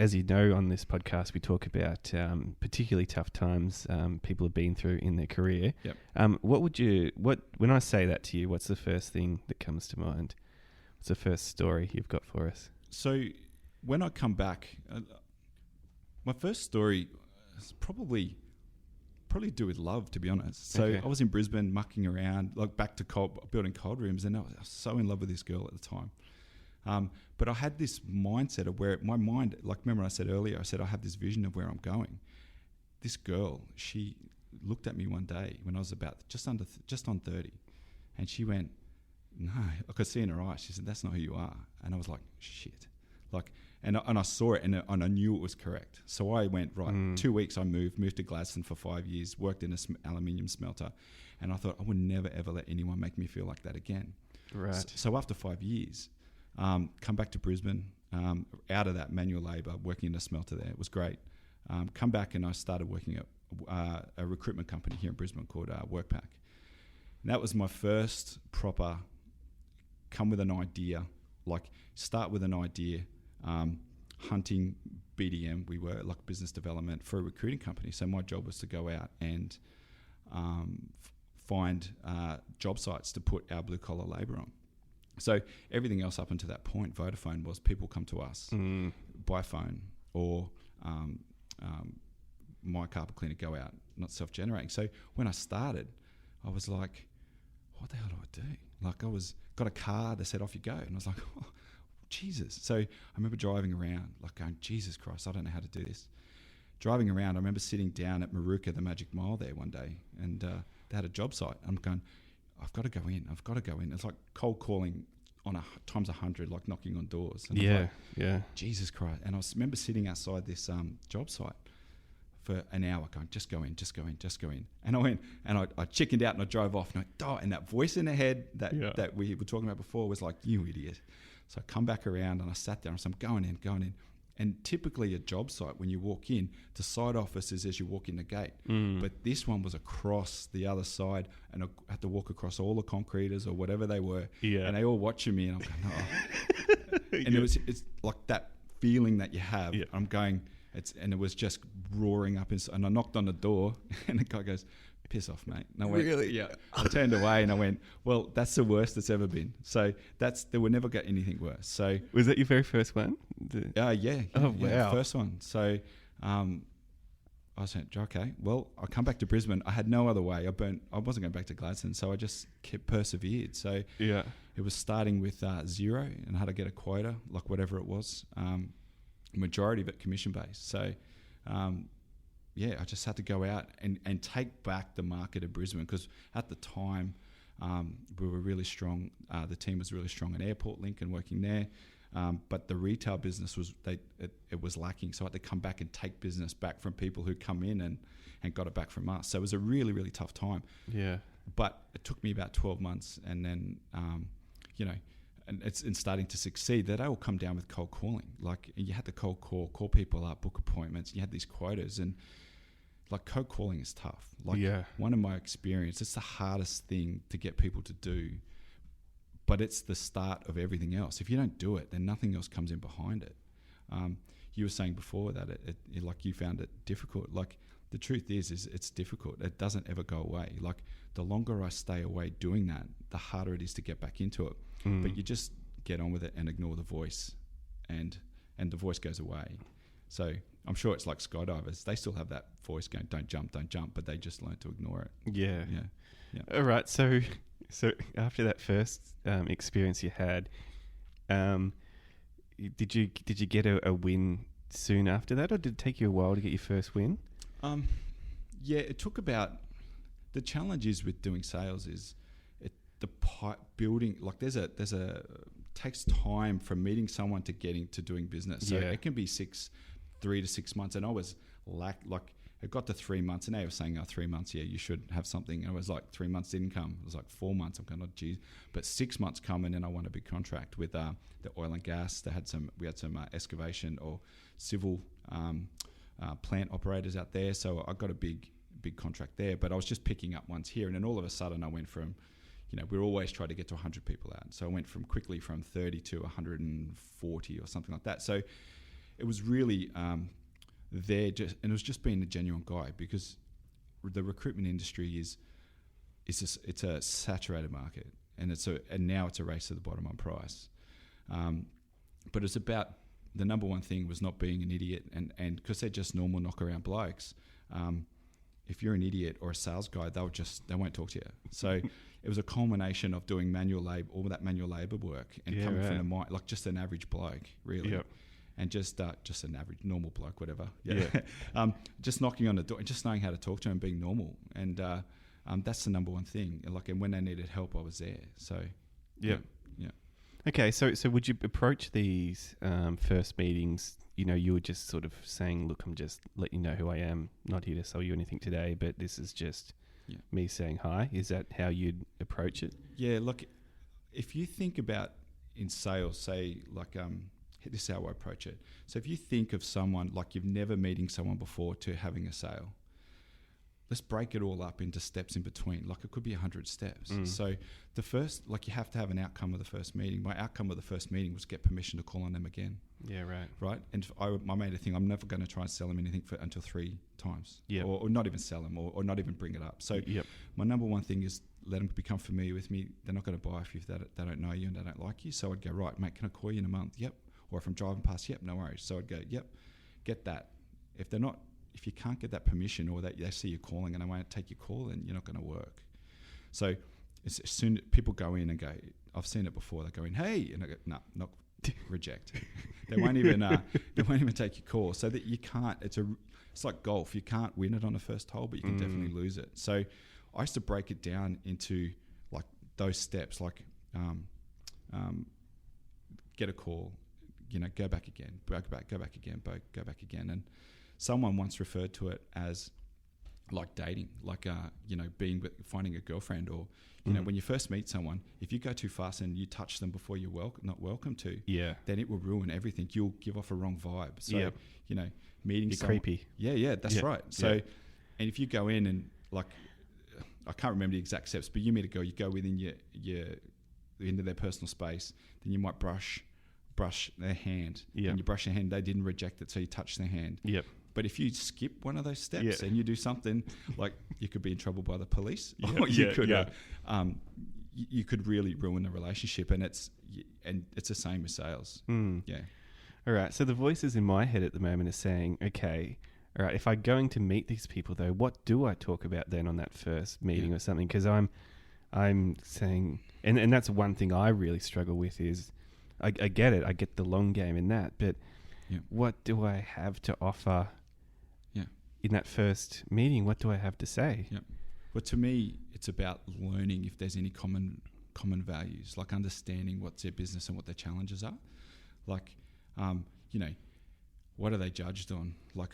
as you know, on this podcast, we talk about particularly tough times people have been through in their career. Yep. When I say that to you, what's the first thing that comes to mind? What's the first story you've got for us? So when I come back, my first story is probably probably do with love, to be honest. So Okay. I was in Brisbane mucking around, like back to building cold rooms, and I was so in love with this girl at the time. But I had this mindset of where my mind, like remember I said earlier, I said I have this vision of where I'm going. This girl, she looked at me one day when I was about just on 30, and she went, "No," I could see in her eyes. She said, "That's not who you are." And I was like, "Shit!" Like, and I saw it, and I knew it was correct. So I went, right. 2 weeks, I moved to Gladstone for 5 years, worked in a aluminium smelter, and I thought I would never ever let anyone make me feel like that again. Right. So after 5 years, come back to Brisbane, out of that manual labour, working in a smelter there. It was great. Come back, and I started working at a recruitment company here in Brisbane called Workpack. And that was my first proper come with an idea, like start with an idea, hunting BDM. We were like business development for a recruiting company. So my job was to go out and find job sites to put our blue collar labour on. So everything else up until that point, Vodafone, was people come to us by phone, or my carpet cleaner go out, not self-generating. So when I started, I was like, what the hell do I do? Like got a car, they said, off you go. And I was like, oh, Jesus. So I remember driving around, like going, Jesus Christ, I don't know how to do this. Driving around, I remember sitting down at Maruka, the Magic Mile there one day, and they had a job site. I'm going, I've got to go in. It's like cold calling on times 100, like knocking on doors. And yeah. Jesus Christ. And I remember sitting outside this job site for an hour going, just go in. And I went, and I chickened out and I drove off, and and that voice in the head that we were talking about before was like, you idiot. So I come back around and I sat there and I said, I'm going in. And typically a job site, when you walk in, the side office is as you walk in the gate. But this one was across the other side, and I had to walk across all the concreters or whatever they were. Yeah. And they all watching me, and I'm going, oh. And it's like that feeling that you have. Yeah. I'm going, and it was just roaring up inside. And I knocked on the door, and the guy goes, piss off, mate. And I went, really? Yeah. I turned away and I went, well, that's the worst that's ever been. So they will never get anything worse. So was that your very first one? Yeah. Oh, wow. First one. So I was saying, okay, well, I come back to Brisbane. I had no other way. I wasn't going back to Gladstone, so I just persevered. So yeah, it was starting with zero, and I had to get a quota, like whatever it was. Majority of it commission based. So I just had to go out and take back the market of Brisbane, because at the time we were really strong. The team was really strong in Airport Link and working there. But the retail business it was lacking, so I had to come back and take business back from people who come in and got it back from us. So it was a really, really tough time. Yeah. But it took me about 12 months, and then and it's in starting to succeed. That all come down with cold calling. Like, you had to cold call people up, book appointments. You had these quotas, and like cold calling is tough. Like one of my experience, it's the hardest thing to get people to do. But it's the start of everything else. If you don't do it, then nothing else comes in behind it. You were saying before that it like you found it difficult. Like, the truth is it's difficult. It doesn't ever go away. Like, the longer I stay away doing that, the harder it is to get back into it. But you just get on with it and ignore the voice, and the voice goes away. So I'm sure it's like skydivers. They still have that voice going, don't jump, but they just learn to ignore it. Yeah. All right. So after that first experience you had, did you get a win soon after that, or did it take you a while to get your first win? It took about. The challenge is with doing sales is building. Like, there's a takes time from meeting someone to getting to doing business. So it can be 3 to 6 months, and I was like it got to 3 months, and they were saying, 3 months, you should have something. And I was like, 3 months didn't come. It was like 4 months. I'm going, oh, geez. But 6 months come, and then I won a big contract with the oil and gas. We had some excavation or civil plant operators out there. So I got a big contract there. But I was just picking up ones here, and then all of a sudden I went from, we're always trying to get to 100 people out. So I went quickly from 30 to 140 or something like that. So it was really and it was just being a genuine guy, because the recruitment industry it's a saturated market, and now it's a race to the bottom on price. But it's about, the number one thing was not being an idiot, and because they're just normal knock around blokes. if you're an idiot or a sales guy, they won't talk to you. So it was a culmination of doing manual labor, all that manual labor work, and coming from the mind, like just an average bloke, really. Yep. And just an average, normal bloke, whatever. Yeah. Just knocking on the door and just knowing how to talk to them, being normal. And that's the number one thing. And when they needed help, I was there. So, yeah. Okay, so would you approach these first meetings, you were just sort of saying, look, I'm just letting you know who I am, not here to sell you anything today, but this is just me saying hi. Is that how you'd approach it? Yeah, look, if you think about in sales, say, like, this is how I approach it. So if you think of someone like you've never meeting someone before to having a sale, let's break it all up into steps in between. Like it could be 100 steps. So the first, like you have to have an outcome of the first meeting. My outcome of the first meeting was get permission to call on them again. Yeah, right. Right? And I made a thing, I'm never going to try and sell them anything until 3 times. Yeah. Or not even sell them or not even bring it up. So my number one thing is let them become familiar with me. They're not going to buy if they don't know you and they don't like you. So I'd go, right, mate, can I call you in a month? Yep. Or if I'm driving past, yep, no worries. So I'd go, yep, get that. If you can't get that permission or that they see you calling and they won't take your call, then you're not going to work. So as soon as people go in and go, I've seen it before. They go in, hey, and I go, no, not reject. They won't even take your call. So that you can't. It's like golf. You can't win it on the first hole, but you can definitely lose it. So I used to break it down into like those steps, like get a call. Go back again, go back again. And someone once referred to it as like dating, like, finding a girlfriend or, when you first meet someone, if you go too fast and you touch them before you're not welcome to, then it will ruin everything. You'll give off a wrong vibe. So, meeting someone. Creepy. Yeah, that's right. So, and if you go in and like, I can't remember the exact steps, but you meet a girl, you go within into their personal space, then you might brush their hand. And you brush their hand, they didn't reject it, so you touch their hand. But if you skip one of those steps and you do something like you could be in trouble by the police, or you could really ruin the relationship. And it's the same with sales. All right. So the voices in my head at the moment are saying, okay, all right, if I'm going to meet these people though, what do I talk about then on that first meeting or something? Because I'm saying, and that's one thing I really struggle with is, I get it. I get the long game in that, but what do I have to offer in that first meeting? What do I have to say? Well, to me, it's about learning if there's any common values, like understanding what's their business and what their challenges are. Like, what are they judged on? Like,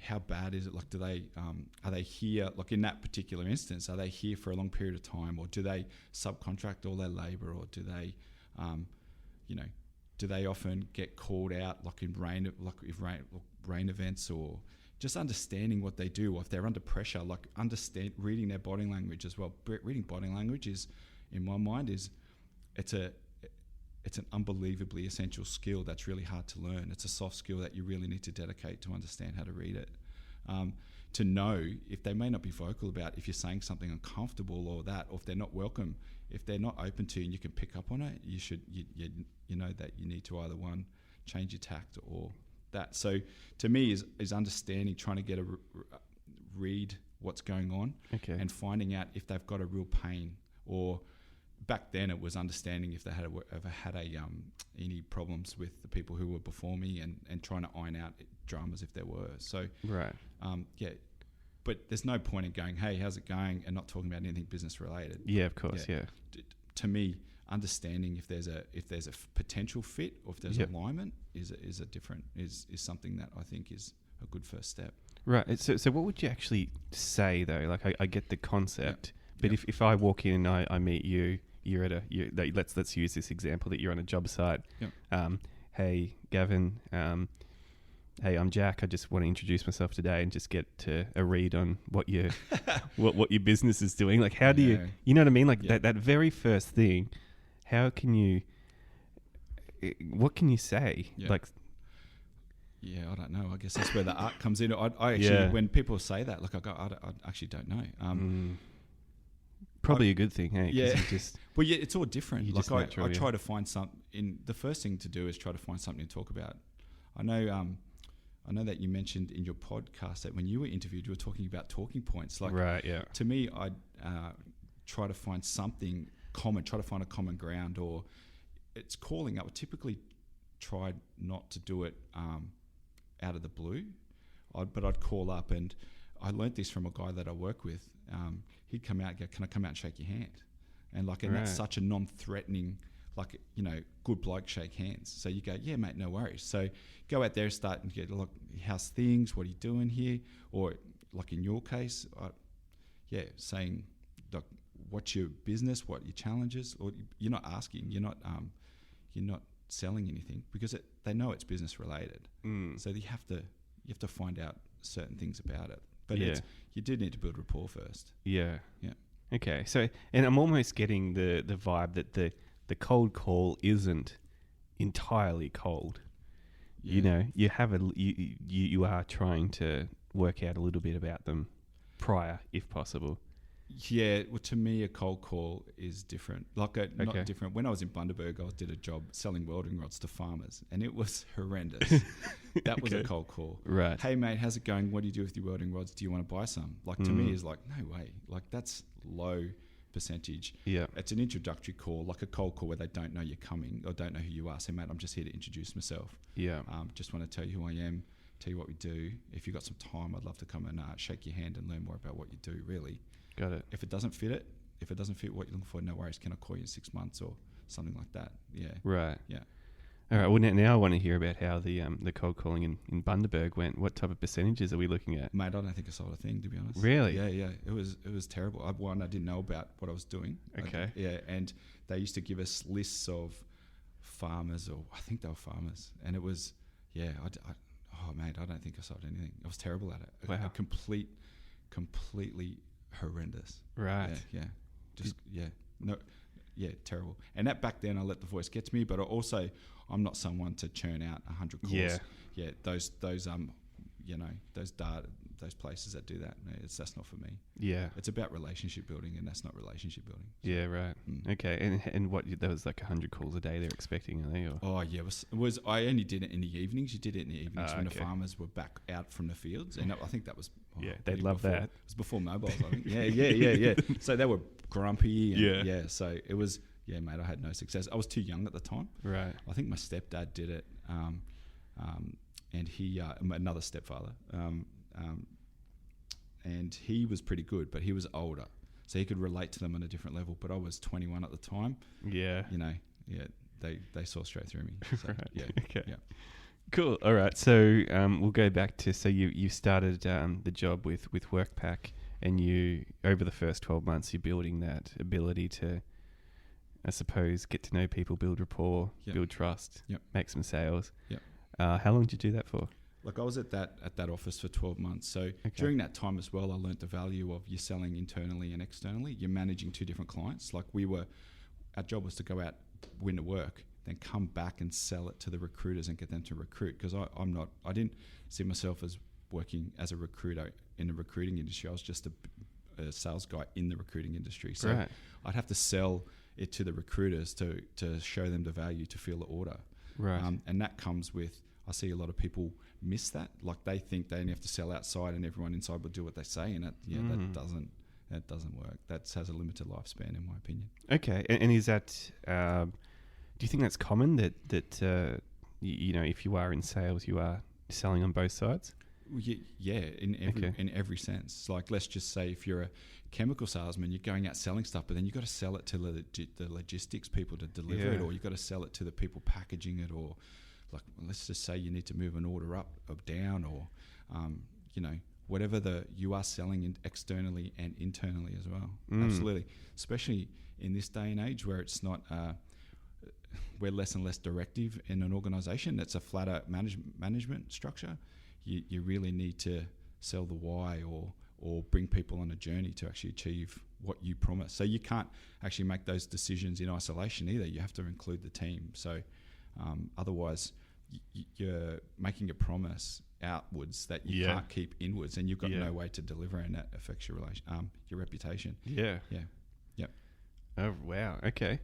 how bad is it? Like, are they here? Like in that particular instance, are they here for a long period of time, or do they subcontract all their labor, or do they, do they often get called out like in rain events, or just understanding what they do, or if they're under pressure, like reading their body language as well. Reading body language is, in my mind, it's an unbelievably essential skill that's really hard to learn. It's a soft skill that you really need to dedicate to understand how to read it. To know if they may not be vocal about if you're saying something uncomfortable or if they're not welcome, if they're not open to you and you can pick up on it, you know that you need to either change your tact or that. So to me is understanding, trying to get read what's going on, and finding out if they've got a real pain, or back then it was understanding if they had ever had any problems with the people who were before me, and trying to iron out dramas if there were. So but there's no point in going, hey, how's it going, and not talking about anything business related. Yeah, of course. To me, understanding if there's a potential fit, or if there's alignment is something that I think is a good first step. Right. So what would you actually say though? Like I get the concept, but if I walk in and I meet you, you're at let's use this example that you're on a job site. Hey Gavin, hey, I'm Jack. I just want to introduce myself today and just get a read on what your what your business is doing. Like, how do you know what I mean? Like that very first thing. How can you? What can you say? Like, I don't know. I guess that's where the art comes in. I actually, when people say that, like, I actually don't know. Probably a good thing, hey? Well, it's all different. Like, I try to find something. The first thing to do is try to find something to talk about. I know I know that you mentioned in your podcast that when you were interviewed, you were talking about talking points. Like, right, yeah. To me, I'd try to find something common, try to find a common ground, or it's calling up. I typically try not to do it out of the blue, but I'd call up, and I learnt this from a guy that I work with. He'd come out and go, "Can I come out and shake your hand?" And that's such a non-threatening, good bloke, shake hands. So you go, "Yeah, mate, no worries." So go out there, start and get, look, how's things? What are you doing here? Or like in your case, saying, like, what's your business? What are your challenges? Or you're not asking, you're not selling anything, because they know it's business related. So you have to find out certain things about it. But you do need to build rapport first. Yeah. Yeah. Okay. So, and I'm almost getting the vibe that the cold call isn't entirely cold. Yeah. You have you are trying to work out a little bit about them prior, if possible. Yeah, well, to me, a cold call is different. Not different. When I was in Bundaberg, I did a job selling welding rods to farmers, and it was horrendous. That was a cold call. Right. Hey, mate, how's it going? What do you do with your welding rods? Do you want to buy some? Like, to me, is like, no way. Like, that's low percentage. Yeah. It's an introductory call, like a cold call where they don't know you're coming or don't know who you are. Say, mate, I'm just here to introduce myself. Yeah. Just want to tell you who I am, tell you what we do. If you've got some time, I'd love to come and shake your hand and learn more about what you do, really. Got it. If it doesn't fit what you're looking for, no worries. Can I call you in 6 months or something like that? Yeah. Right. Yeah. All right. Well, now I want to hear about how the cold calling in Bundaberg went. What type of percentages are we looking at? Mate, I don't think I sold a thing, to be honest. Really? Yeah. It was terrible. I didn't know about what I was doing. Okay. And they used to give us lists of farmers, or I think they were farmers, and it was mate, I don't think I sold anything. I was terrible at it. Wow. Completely horrendous. Right. Terrible. And that back then, I let the voice get to me, but I'm not someone to churn out 100 calls. Yeah. Those places that do that, that's not for me. Yeah. It's about relationship building, and that's not relationship building. Yeah, right. Okay. And what, there was like 100 calls a day they're expecting, are they? Or? Oh yeah, it was I only did it in the evenings. You did it in the evenings when the farmers were back out from the fields, and I think that was they'd love that. It was before mobiles, I think. Yeah. So they were grumpy. And so it was. Yeah, mate, I had no success. I was too young at the time. Right. I think my stepdad did it, and he another stepfather, and he was pretty good, but he was older, so he could relate to them on a different level. But I was 21 at the time. Yeah. They saw straight through me. So, right. Yeah. Okay. Yeah. Cool. All right. So we'll go back to, so you started the job with WorkPack, and you, over the first 12 months, you're building that ability to, I suppose, get to know people, build rapport, build trust, make some sales. Yep. How long did you do that for? Like, I was at that office for 12 months. So during that time as well, I learnt the value of you selling internally and externally. You're managing two different clients. Like, our job was to go out, win the work, then come back and sell it to the recruiters and get them to recruit. Because I didn't see myself as working as a recruiter in the recruiting industry. I was just a sales guy in the recruiting industry. So I'd have to sell it to the recruiters to show them the value, to fill the order. Right. And that comes with, I see a lot of people miss that. Like, they think they only have to sell outside and everyone inside will do what they say. And that doesn't work. That has a limited lifespan, in my opinion. Okay. And is that, do you think that's common that if you are in sales, you are selling on both sides? Yeah, in every sense. Like, let's just say if you're a chemical salesman, you're going out selling stuff, but then you've got to sell it to the logistics people to deliver it, or you've got to sell it to the people packaging it, or like, let's just say you need to move an order up or down, or whatever you are selling externally and internally as well. Absolutely, especially in this day and age where it's not. We're less and less directive in an organisation. That's a flatter management structure. You really need to sell the why, or bring people on a journey to actually achieve what you promise. So you can't actually make those decisions in isolation either. You have to include the team. So otherwise, you're making a promise outwards that you can't keep inwards, and you've got no way to deliver, and that affects your reputation. Yeah. Yep. Oh wow. Okay.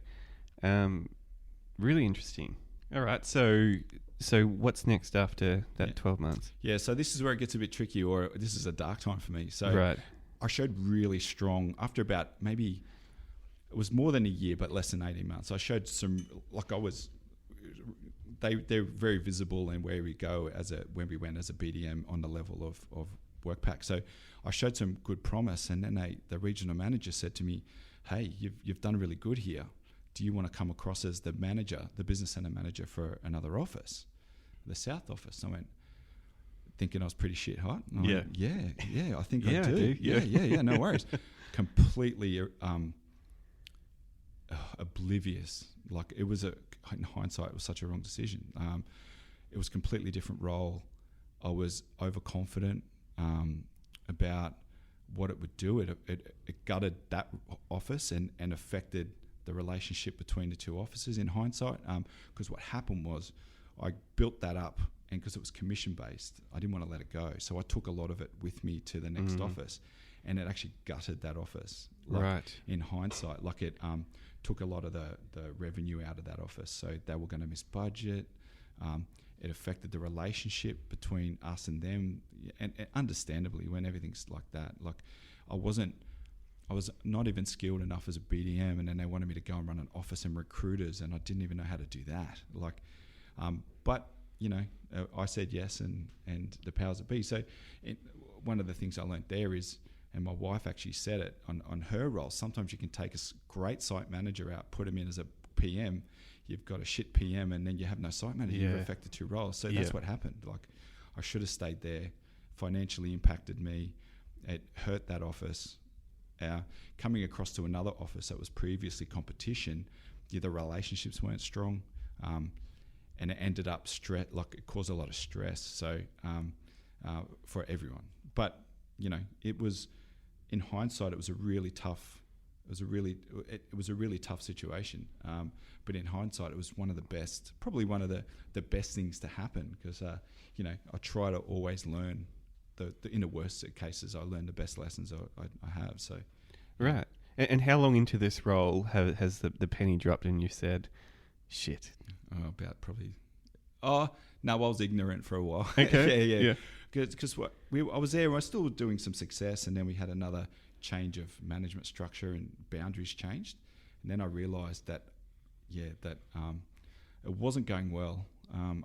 Really interesting. All right. So So what's next after that 12 months? Yeah, so this is where it gets a bit tricky, or this is a dark time for me. So right. I showed really strong, after about maybe, it was more than a year, but less than 18 months. I showed some, they're very visible in where we go when we went as a BDM on the level of WorkPack. So I showed some good promise, and then the regional manager said to me, hey, you've done really good here. Do you want to come across as the manager, the business center manager for another office, the South office? I went, thinking I was pretty shit hot. And I went, yeah, I think I do. Yeah, no worries. Completely oblivious. Like it was in hindsight, it was such a wrong decision. It was a completely different role. I was overconfident about what it would do. It gutted that office and affected the relationship between the two offices in hindsight. Because what happened was I built that up, and because it was commission based, I didn't want to let it go. So I took a lot of it with me to the next office, and it actually gutted that office. In hindsight, like it took a lot of the revenue out of that office. So they were going to miss budget. It affected the relationship between us and them, and understandably, when everything's like that, like I was not even skilled enough as a BDM, and then they wanted me to go and run an office and recruiters, and I didn't even know how to do that. Like, but you know, I said yes, and the powers that be. So one of the things I learned there is, and my wife actually said it on her role, sometimes you can take a great site manager out, put him in as a PM, you've got a shit PM, and then you have no site manager. You've affected two roles. So that's what happened. Like, I should have stayed there. Financially impacted me. It hurt that office. Coming across to another office that was previously competition, the relationships weren't strong, and it ended up it caused a lot of stress. So for everyone. But you know, it was, in hindsight, it was a really tough situation. But in hindsight, it was one of the best, probably one of the best things to happen, because you know, I try to always learn in the worst cases. I learn the best lessons I have. So, right. And how long into this role has the penny dropped and you said, shit? About probably. Oh no, I was ignorant for a while. Okay. yeah. Because I was there, I was still doing some success, and then we had another change of management structure and boundaries changed, and then I realised that it wasn't going well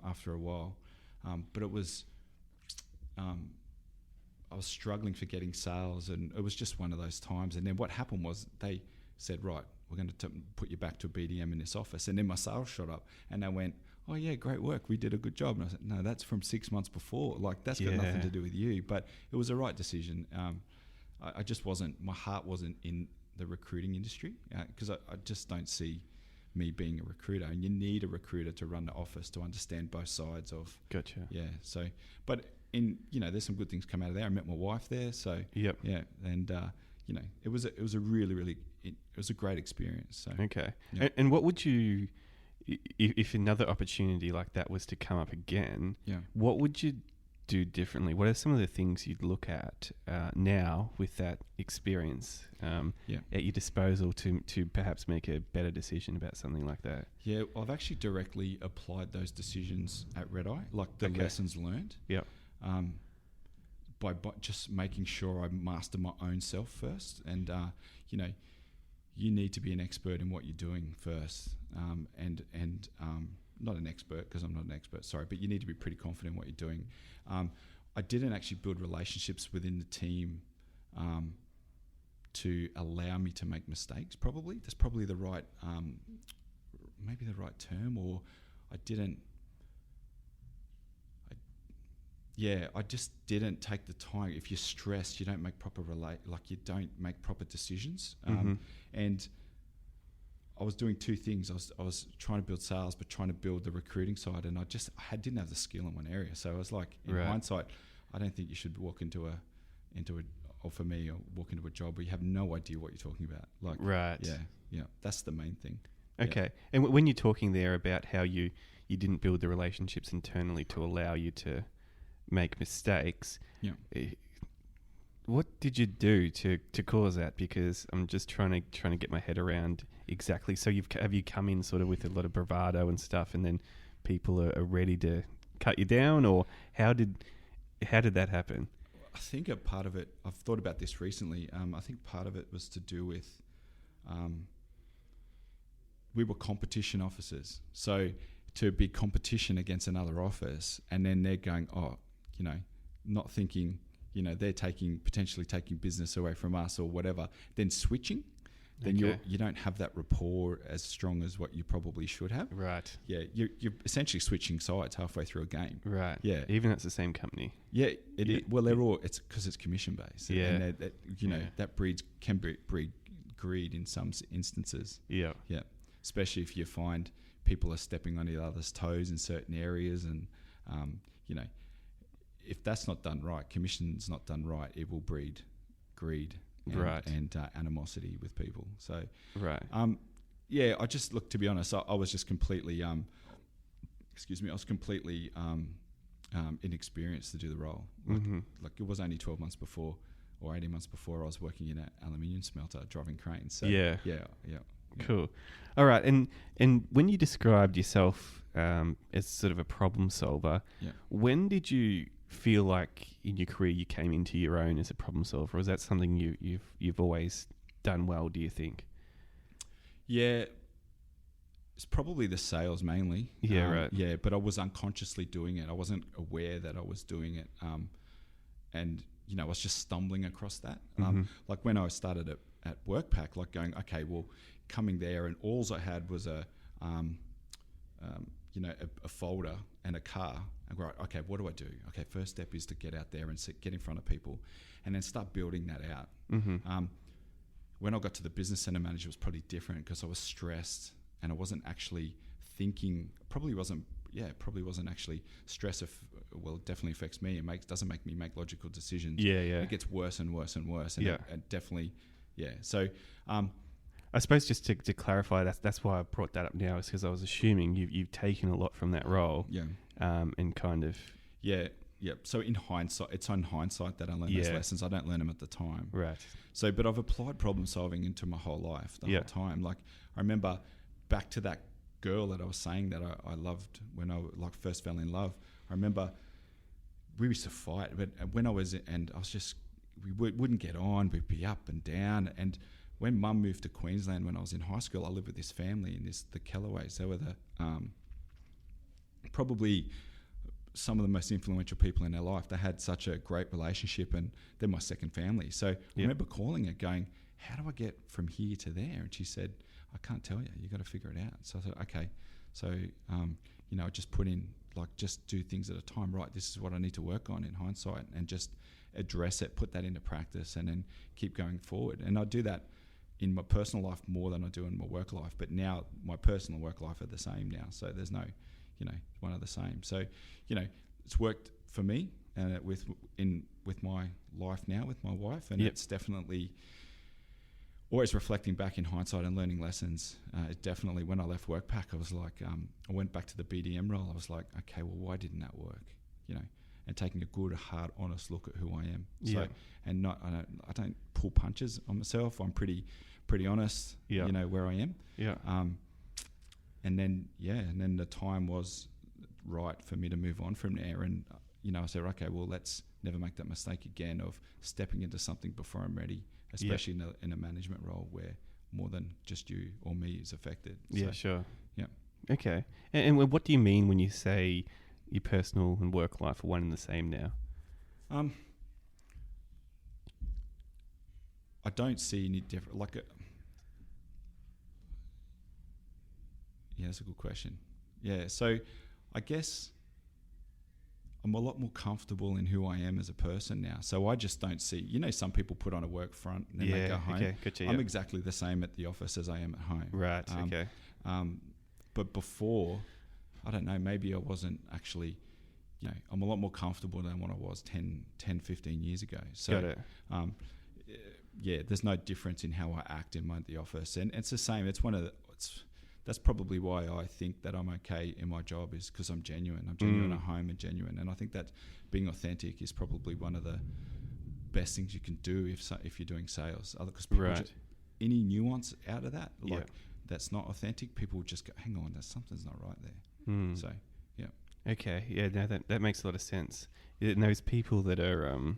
after a while, but it was I was struggling for getting sales, and it was just one of those times. And then what happened was they said, right, we're going to put you back to a BDM in this office, and then my sales shot up, and they went, oh yeah, great work, we did a good job. And I said, no, that's from 6 months before. Like, that's got nothing to do with you. But it was the right decision. I just wasn't, my heart wasn't in the recruiting industry, because I just don't see me being a recruiter. And you need a recruiter to run the office to understand both sides of. Gotcha. Yeah. So, but there's some good things come out of there. I met my wife there. So yep. Yeah. And, it was a really, really, it was a great experience. So. Okay. Yeah. And what would you, if another opportunity like that was to come up again, what would you do differently? What are some of the things you'd look at now with that experience at your disposal to perhaps make a better decision about something like that? Yeah, I've actually directly applied those decisions at Red Eye, like the lessons learned. Yeah. By just making sure I master my own self first, and you need to be an expert in what you're doing first, and not an expert, because I'm not an expert, sorry, but you need to be pretty confident in what you're doing. I didn't actually build relationships within the team to allow me to make mistakes, probably. That's probably the right, maybe the right term, or I just didn't take the time. If you're stressed, you don't make you don't make proper decisions. And I was doing two things. I was trying to build sales, but trying to build the recruiting side, and I didn't have the skill in one area. So I was like, in hindsight, I don't think you should walk into a job where you have no idea what you're talking about. Like, right. Yeah, that's the main thing. Okay. Yeah. And when you're talking there about how you didn't build the relationships internally to allow you to make mistakes, what did you do to cause that? Because I'm just trying to get my head around exactly. So have you come in sort of with a lot of bravado and stuff, and then people are ready to cut you down, or how did that happen? I think a part of it, I've thought about this recently. I think part of it was to do with we were competition officers, so to be competition against another office, and then they're going, not thinking, they're potentially taking business away from us or whatever, then switching, then you don't have that rapport as strong as what you probably should have. Right. Yeah, you're essentially switching sides halfway through a game. Right. Yeah. Even it's the same company. Yeah. Well, they're all. It's because it's commission based. Yeah. And that can breed greed in some instances. Yeah. Yeah. Especially if you find people are stepping on each other's toes in certain areas, and if that's not done right, commission's not done right, it will breed greed. And animosity with people. So, right. I just look. To be honest, I was just completely, I was completely inexperienced to do the role. Like it was only 12 months before, or 18 months before, I was working in an aluminium smelter, driving cranes. So, yeah. Cool. All right, and when you described yourself as sort of a problem solver, when did you feel like in your career you came into your own as a problem solver? Or is that something you've always done well, do you think? Yeah, it's probably the sales mainly. Yeah, right. Yeah, but I was unconsciously doing it. I wasn't aware that I was doing it. And I was just stumbling across that. Like when I started at WorkPack, like going, okay, well, coming there, and all I had was a folder and a car. And right, okay, what do I do? Okay, first step is to get out there and get in front of people, and then start building that out. When I got to the business center manager, it was probably different because I was stressed and I wasn't actually thinking. Probably wasn't actually stress. It definitely affects me. It doesn't make me make logical decisions. Yeah. It gets worse and worse and worse. And it definitely, yeah. So, I suppose just to clarify, that's why I brought that up now, is because I was assuming you've taken a lot from that role. Yeah. And kind of. Yeah. Yeah. So in hindsight, it's on hindsight that I learn those lessons. I don't learn them at the time. Right. So, but I've applied problem solving into my whole life, the whole time. Like I remember back to that girl that I was saying that I loved when I first fell in love. I remember we used to fight, but when I was just, we wouldn't get on. We'd be up and down. And when Mum moved to Queensland when I was in high school, I lived with this family and the Kelloways. They were the probably some of the most influential people in their life. They had such a great relationship, and they're my second family. So I remember calling her going, how do I get from here to there? And she said, I can't tell you. You got to figure it out. So I thought, okay. So, I just put in, just do things at a time. Right, this is what I need to work on in hindsight, and just address it, put that into practice, and then keep going forward. And I do that in my personal life more than I do in my work life. But now my personal work life are the same now. So there's no, one are the same. So, it's worked for me with my life now with my wife, and it's definitely always reflecting back in hindsight and learning lessons. It definitely, when I left WorkPack, I was like, I went back to the BDM role. I was like, okay, well, why didn't that work? And taking a good, hard, honest look at who I am. So, and I don't pull punches on myself. I'm pretty honest. Where I am. Yeah. And then the time was right for me to move on from there. And I said, okay, well, let's never make that mistake again of stepping into something before I'm ready, especially in a management role where more than just you or me is affected. Yeah, sure. Yeah. Okay. And what do you mean when you say your personal and work life are one and the same now? I don't see any different. That's a good question. Yeah, so I guess I'm a lot more comfortable in who I am as a person now. So I just don't see, some people put on a work front and then they go home. Okay, gotcha, I'm exactly the same at the office as I am at home. Right, okay. But before, I don't know, maybe I wasn't actually, I'm a lot more comfortable than what I was 10, 15 years ago. So, got it. There's no difference in how I act in the office. And it's the same. That's probably why I think that I'm okay in my job, is because I'm genuine. I'm genuine at home and genuine. And I think that being authentic is probably one of the best things you can do if you're doing sales. Because any nuance out of that, that's not authentic, people just go, hang on, something's not right there. So, Okay, yeah, no, that makes a lot of sense. And those people that are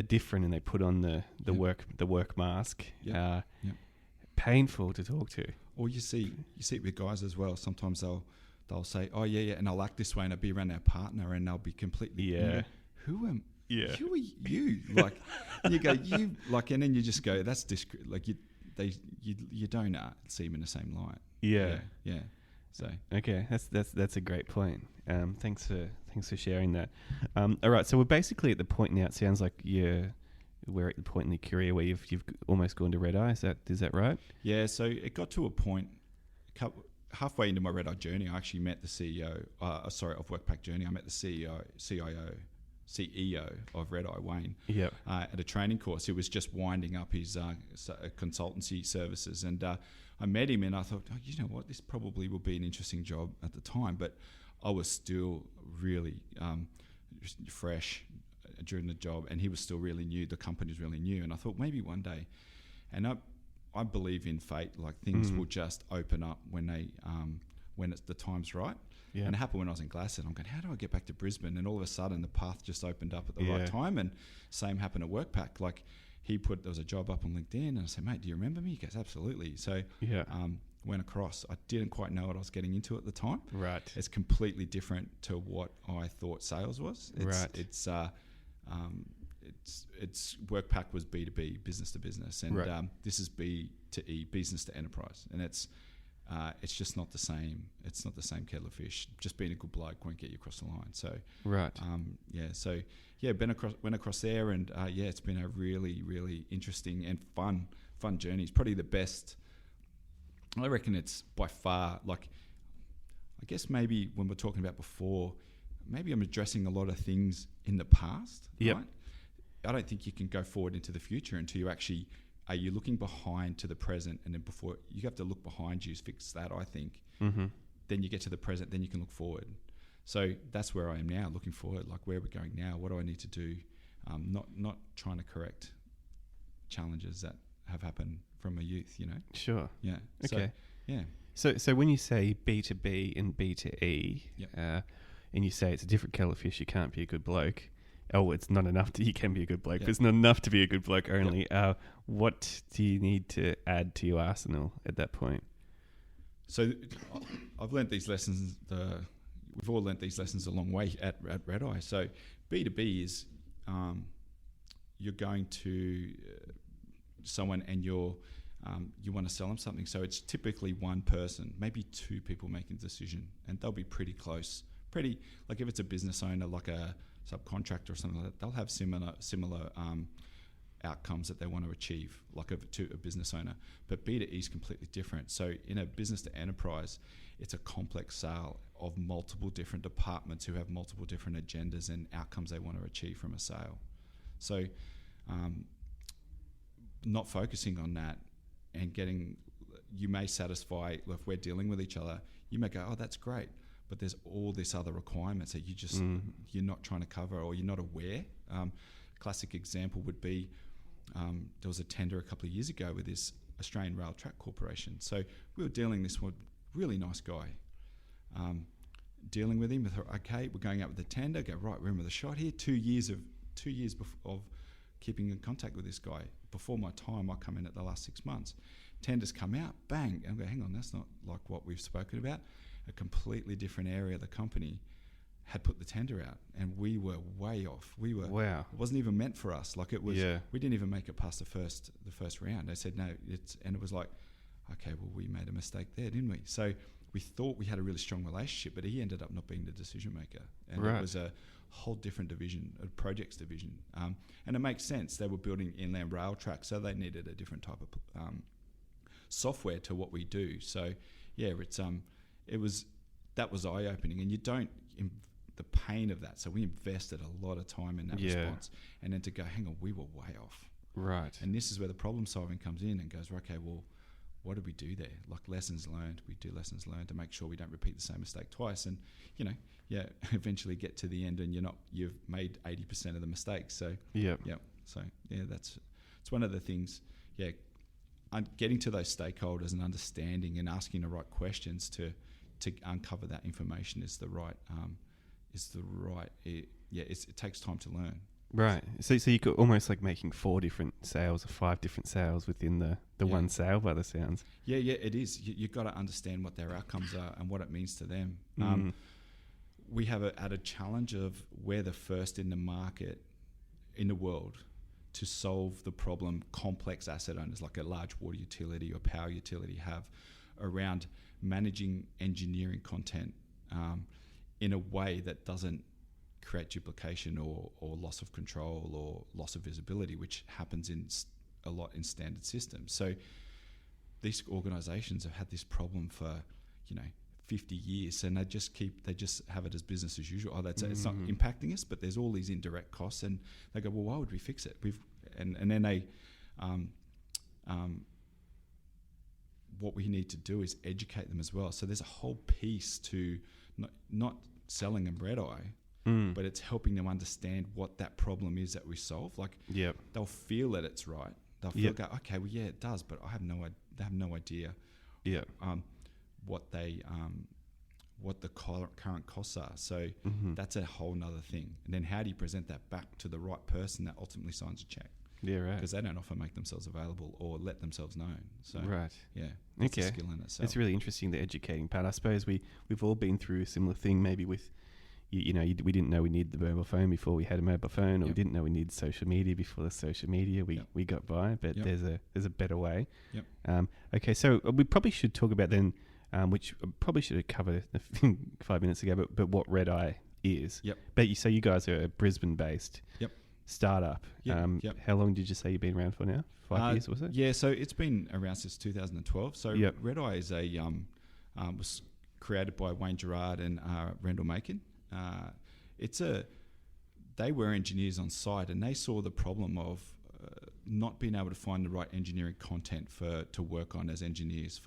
different and they put on the work mask, painful to talk to. Or you see it with guys as well. Sometimes they'll say, "Oh yeah," and I'll act this way, and I'll be around our partner, and they'll be completely who are you? Like, and you go, you like, and then you just go, that's like you don't see them in the same light. Yeah. So okay, that's a great point. Thanks for sharing that. All right, so we're basically at the point now. It sounds like we're at the point in your career where you've almost gone to Red Eye. Is that right? Yeah. So it got to a point halfway into my Red Eye journey. I actually met the CEO. Of Workpack Journey. I met the CEO of Red Eye, Wayne. Yep. At a training course. He was just winding up his consultancy services, and I met him, and I thought, you know what, this probably will be an interesting job at the time, but I was still really fresh during the job, and he was still really new. The company was really new, and I thought maybe one day, and I believe in fate. Like things will just open up when it's the time's right. Yeah. And it happened when I was in Glasgow. I'm going, how do I get back to Brisbane? And all of a sudden, the path just opened up at the right time. And same happened at Workpack. Like there was a job up on LinkedIn, and I said, mate, do you remember me? He goes, absolutely. So went across. I didn't quite know what I was getting into at the time. Right. It's completely different to what I thought sales was. It's Workpack was B2B, business to business, and this is B2E, business to enterprise, and it's just not the same. It's not the same kettle of fish. Just being a good bloke won't get you across the line. So went across there, and it's been a really, really interesting and fun journey. It's probably the best. I reckon it's by far, like, I guess maybe when we're talking about before, maybe I'm addressing a lot of things in the past. Yep. Right? I don't think you can go forward into the future until you actually. Are you looking behind to the present, and then before you have to look behind you, fix that, I think. Mm-hmm. Then you get to the present, then you can look forward. So that's where I am now, looking forward, like where we're going now. What do I need to do? Not trying to correct challenges that have happened from my youth, you know? Sure. Yeah. Okay. So, yeah. So when you say B2B and B2E, and you say it's a different kettle of fish, you can't be a good bloke. Oh, it's not enough you can be a good bloke, but it's not enough to be a good bloke only. What do you need to add to your arsenal at that point? So I've learnt these lessons. We've all learnt these lessons a long way at Red Eye. So B2B is you're going to someone and you want to sell them something. So it's typically one person, maybe two people making the decision, and they'll be pretty close. Pretty, like if it's a business owner, like a subcontractor or something like that, they'll have similar outcomes that they want to achieve, like to a business owner. But B2E is completely different. So in a business to enterprise, it's a complex sale of multiple different departments who have multiple different agendas and outcomes they want to achieve from a sale. So not focusing on that and you may satisfy, if we're dealing with each other, you may go, oh, that's great. But there's all these other requirements that you're not trying to cover, or you're not aware. Classic example would be there was a tender a couple of years ago with this Australian Rail Track Corporation. So we were dealing this one, really nice guy. Dealing with him, we thought, okay, we're going out with the tender. Go right, we're in with a shot here. 2 years of keeping in contact with this guy. Before my time, I come in at the last 6 months. Tenders come out, bang, and I go, hang on, that's not like what we've spoken about. A completely different area of the company had put the tender out, and we were way off. Wow. It wasn't even meant for us. Like it was, we didn't even make it past the first round. They said no, and it was like, okay, well, we made a mistake there, didn't we? So we thought we had a really strong relationship, but he ended up not being the decision maker, and it was a whole different division, a projects division, and it makes sense. They were building inland rail tracks, so they needed a different type of software to what we do. So yeah, that was eye-opening, and you don't the pain of that. So we invested a lot of time in that response, and then to go, hang on, we were way off. Right. And this is where the problem solving comes in and goes, okay, well, what did we do there? Like lessons learned. We do lessons learned to make sure we don't repeat the same mistake twice, and eventually get to the end and you've made 80% of the mistakes. So So it's one of the things. Yeah, getting to those stakeholders and understanding and asking the right questions to to uncover that information is the right. It takes time to learn. Right. So you could almost like making 4 different sales or 5 different sales within the one sale by the sounds. Yeah, it is. You've got to understand what their outcomes are and what it means to them. We have an added challenge of we're the first in the market in the world to solve the problem complex asset owners like a large water utility or power utility have around managing engineering content in a way that doesn't create duplication or loss of control or loss of visibility, which happens a lot in standard systems. So these organizations have had this problem for 50 years, and they just have it as business as usual. It's not impacting us, but there's all these indirect costs, and they go, well, why would we fix it? And then they what we need to do is educate them as well. So there's a whole piece to not selling them red eye, but it's helping them understand what that problem is that we solve. Like, they'll feel that it's right. They'll feel, go, okay, well, yeah, it does, but they have no idea. What the current costs are. So that's a whole nother thing. And then how do you present that back to the right person that ultimately signs a check? Yeah, right. Because they don't often make themselves available or let themselmes known. So that's a skill in itself. It's really interesting, the educating part. I suppose we've all been through a similar thing, maybe with we didn't know we needed the mobile phone before we had a mobile phone, or we didn't know we needed social media before the social media. We got by, but there's a better way. Okay, so we probably should talk about then, which I probably should have covered 5 minutes ago, but what Red Eye is. But you guys are a Brisbane-based startup. How long did you say you've been around for now? 5 years, was it? Yeah, so it's been around since 2012. So Red Eye is was created by Wayne Gerard and Randall Macon. They were engineers on site, and they saw the problem of not being able to find the right engineering content to work on as engineers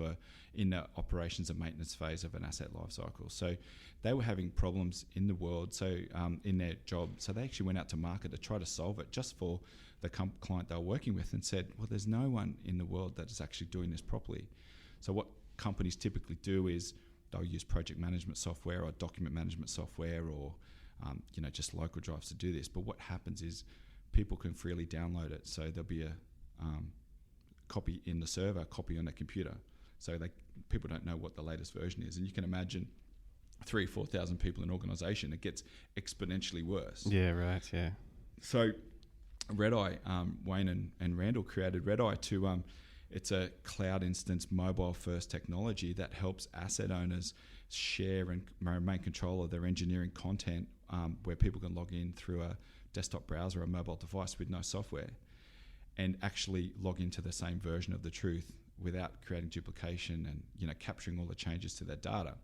in the operations and maintenance phase of an asset lifecycle. So they were having problems in the world, so in their job. So they actually went out to market to try to solve it just for the client they were working with, and said, well, there's no one in the world that is actually doing this properly. So what companies typically do is they'll use project management software or document management software or just local drives to do this. But what happens is people can freely download it. So there'll be a copy in the server, a copy on the computer. So people don't know what the latest version is. And you can imagine 3,000 or 4,000 people in an organisation, it gets exponentially worse. Yeah, right, yeah. So Red Eye, Wayne and Randall created Red Eye to... it's a cloud instance, mobile-first technology that helps asset owners share and maintain control of their engineering content, where people can log in through a desktop browser or a mobile device with no software, and actually log into the same version of the truth without creating duplication and capturing all the changes to their data.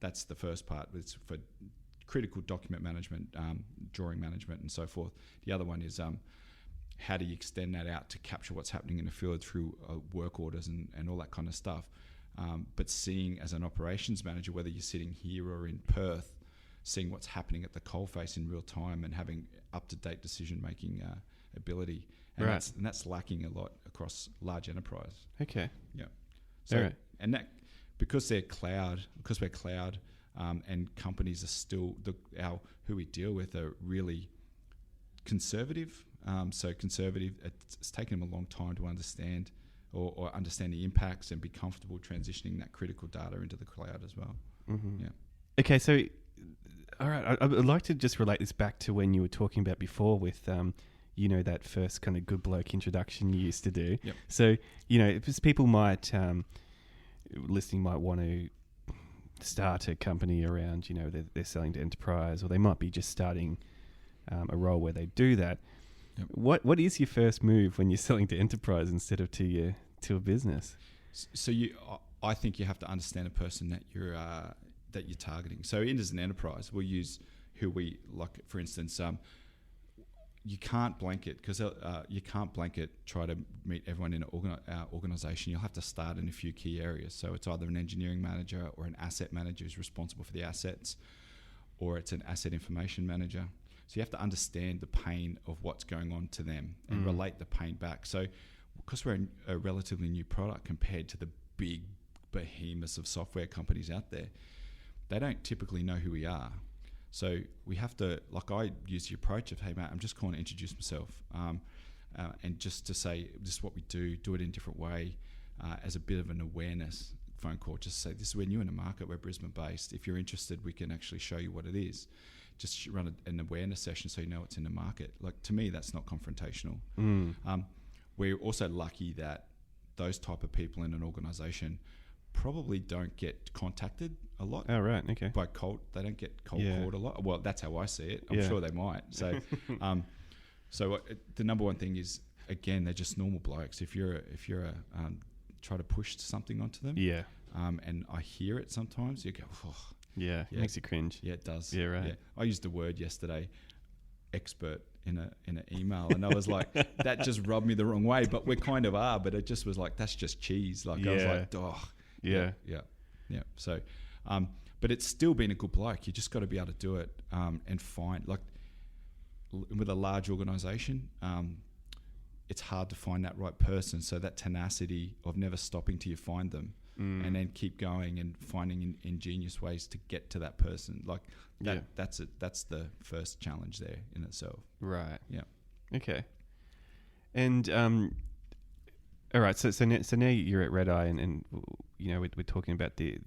That's the first part. It's for critical document management, drawing management, and so forth. The other one is how do you extend that out to capture what's happening in the field through work orders and all that kind of stuff. But seeing as an operations manager, whether you're sitting here or in Perth, seeing what's happening at the coalface in real time and having up-to-date decision-making ability. And that's lacking a lot across large enterprise. Okay. Yeah. So, and that, because we're cloud, and companies are still, who we deal with are really conservative. So conservative, it's taken them a long time to understand or understand the impacts and be comfortable transitioning that critical data into the cloud as well. Mm-hmm. Yeah. Okay, so all right, I'd like to just relate this back to when you were talking about before with that first kind of good bloke introduction you used to do. Yep. So because people might listening might want to start a company around they're selling to enterprise, or they might be just starting a role where they do that. Yep. What is your first move when you're selling to enterprise instead of to a business? So I think you have to understand a person that you're targeting. So as an enterprise, we'll use who we like. For instance, you can't blanket try to meet everyone in our organisation. You'll have to start in a few key areas. So it's either an engineering manager or an asset manager who's responsible for the assets, or it's an asset information manager. So you have to understand the pain of what's going on to them and relate the pain back. So because we're a relatively new product compared to the big behemoths of software companies out there, they don't typically know who we are. So we have to, like I use the approach of, hey mate, I'm just calling to introduce myself, and just to say this is what we do it in a different way, as a bit of an awareness phone call, just say this is, we're new in the market, we're Brisbane based, if you're interested we can actually show you what it is. Just run an awareness session so you know what's in the market. Like, to me, that's not confrontational. We're also lucky that those type of people in an organisation probably don't get contacted a lot. Oh, right, okay. By cold, they don't get cold called a lot. Well, that's how I see it. I'm sure they might. So, the number one thing is, again, they're just normal blokes. If you're try to push something onto them, and I hear it sometimes, you go, oh. Yeah, it makes you cringe. Yeah, it does. Yeah, right. Yeah. I used the word yesterday, expert, in an email, and I was like, that just rubbed me the wrong way. But we kind of are. But it just was like, that's just cheese. Like I was like, oh, yeah. So, but it's still been a good bloke. You just got to be able to do it, and find, like, with a large organisation, it's hard to find that right person. So that tenacity of never stopping till you find them. And then keep going and finding ingenious ways to get to that person. Like that, that's it. That's the first challenge there in itself. Right. Yeah. Okay. And all right. So now you're at Red Eye, and you know we're talking about the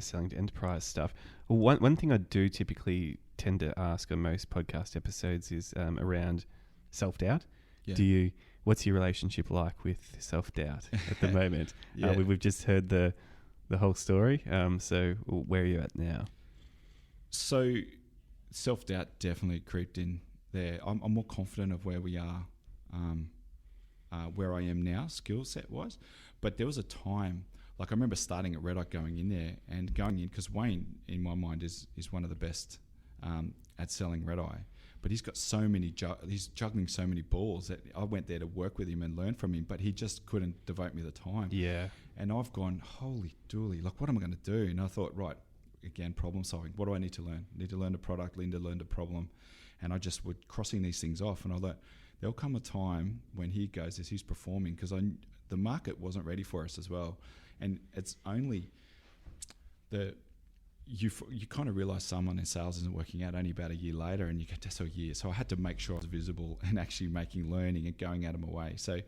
selling to enterprise stuff. Well, one thing I do typically tend to ask on most podcast episodes is around self-doubt. Yeah. What's your relationship like with self-doubt at the moment? We've just heard the whole story. So where are you at now? So self-doubt definitely creeped in there. I'm more confident of where we are, where I am now, skill set wise. But there was a time, like I remember starting at Red Eye, going in there and going in, because Wayne, in my mind, is one of the best at selling Red Eye. But he's got so many, he's juggling so many balls that I went there to work with him and learn from him, but he just couldn't devote me the time. Yeah. And I've gone, holy dooly, like, what am I going to do? And I thought, right, again, problem solving. What do I need to learn? I need to learn the product, need to learn the problem. And I just would crossing these things off. And I thought, there'll come a time when he goes, as he's performing, because the market wasn't ready for us as well. And it's only you kind of realise someone in sales isn't working out only about a year later, and you go, that's a year. So I had to make sure I was visible and actually learning and going out of my way. So,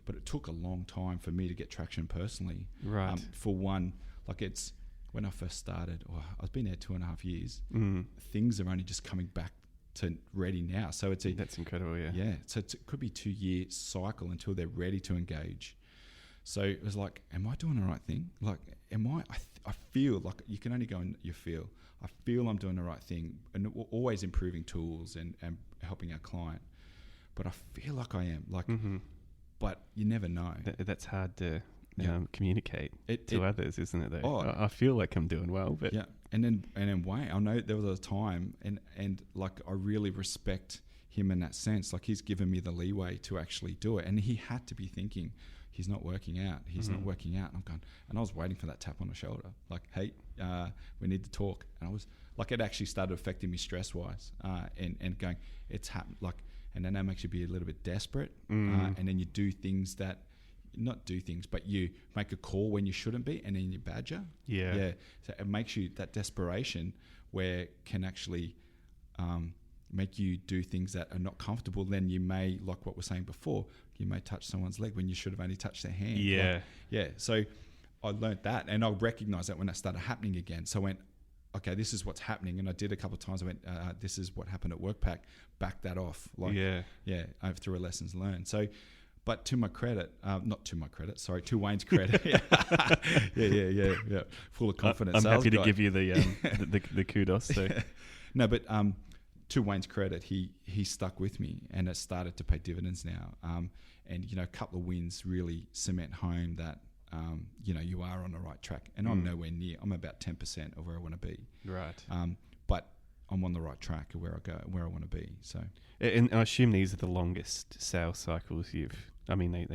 but it took a long time for me to get traction personally. Right. For one, like, it's when I first started, I've been there 2.5 years. Things are only just coming back to ready now. So that's incredible. Yeah. Yeah. So it could be 2-year cycle until they're ready to engage. So it was like, am I doing the right thing? Like, I feel like you can only go and you feel. I feel I'm doing the right thing, and we're always improving tools and helping our client. But I feel like I am. Like, but you never know. That's hard to communicate to others, isn't it? Though I feel like I'm doing well, but And then Wayne, I know there was a time, and like, I really respect him in that sense. Like, he's given me the leeway to actually do it, and he had to be thinking, he's not working out. He's not working out. And I'm going, and I was waiting for that tap on the shoulder, like, hey, we need to talk. And I was like, it actually started affecting me stress wise, and going, it's happened. Like, and then that makes you be a little bit desperate, and then you do things that, not do things, but you make a call when you shouldn't be, and then you badger. Yeah. So it makes you that desperation where can actually make you do things that are not comfortable. Then you may, like what we're saying before, you may touch someone's leg when you should have only touched their hand. Yeah. So I learned that, and I recognized that when that started happening again. So I went, okay, this is what's happening. And I did a couple of times. I went, this is what happened at WorkPack. Back that off. Like, through a lessons learned. So, but to my credit, to Wayne's credit. Yeah. Full of confidence. I'm happy to give you the kudos. So. No, but to Wayne's credit, he stuck with me, and it started to pay dividends now. And a couple of wins really cement home that you are on the right track. And I'm nowhere near. I'm about 10% of where I want to be. Right. But I'm on the right track of where I want to be. So. And I assume these are the longest sales cycles you've. I mean,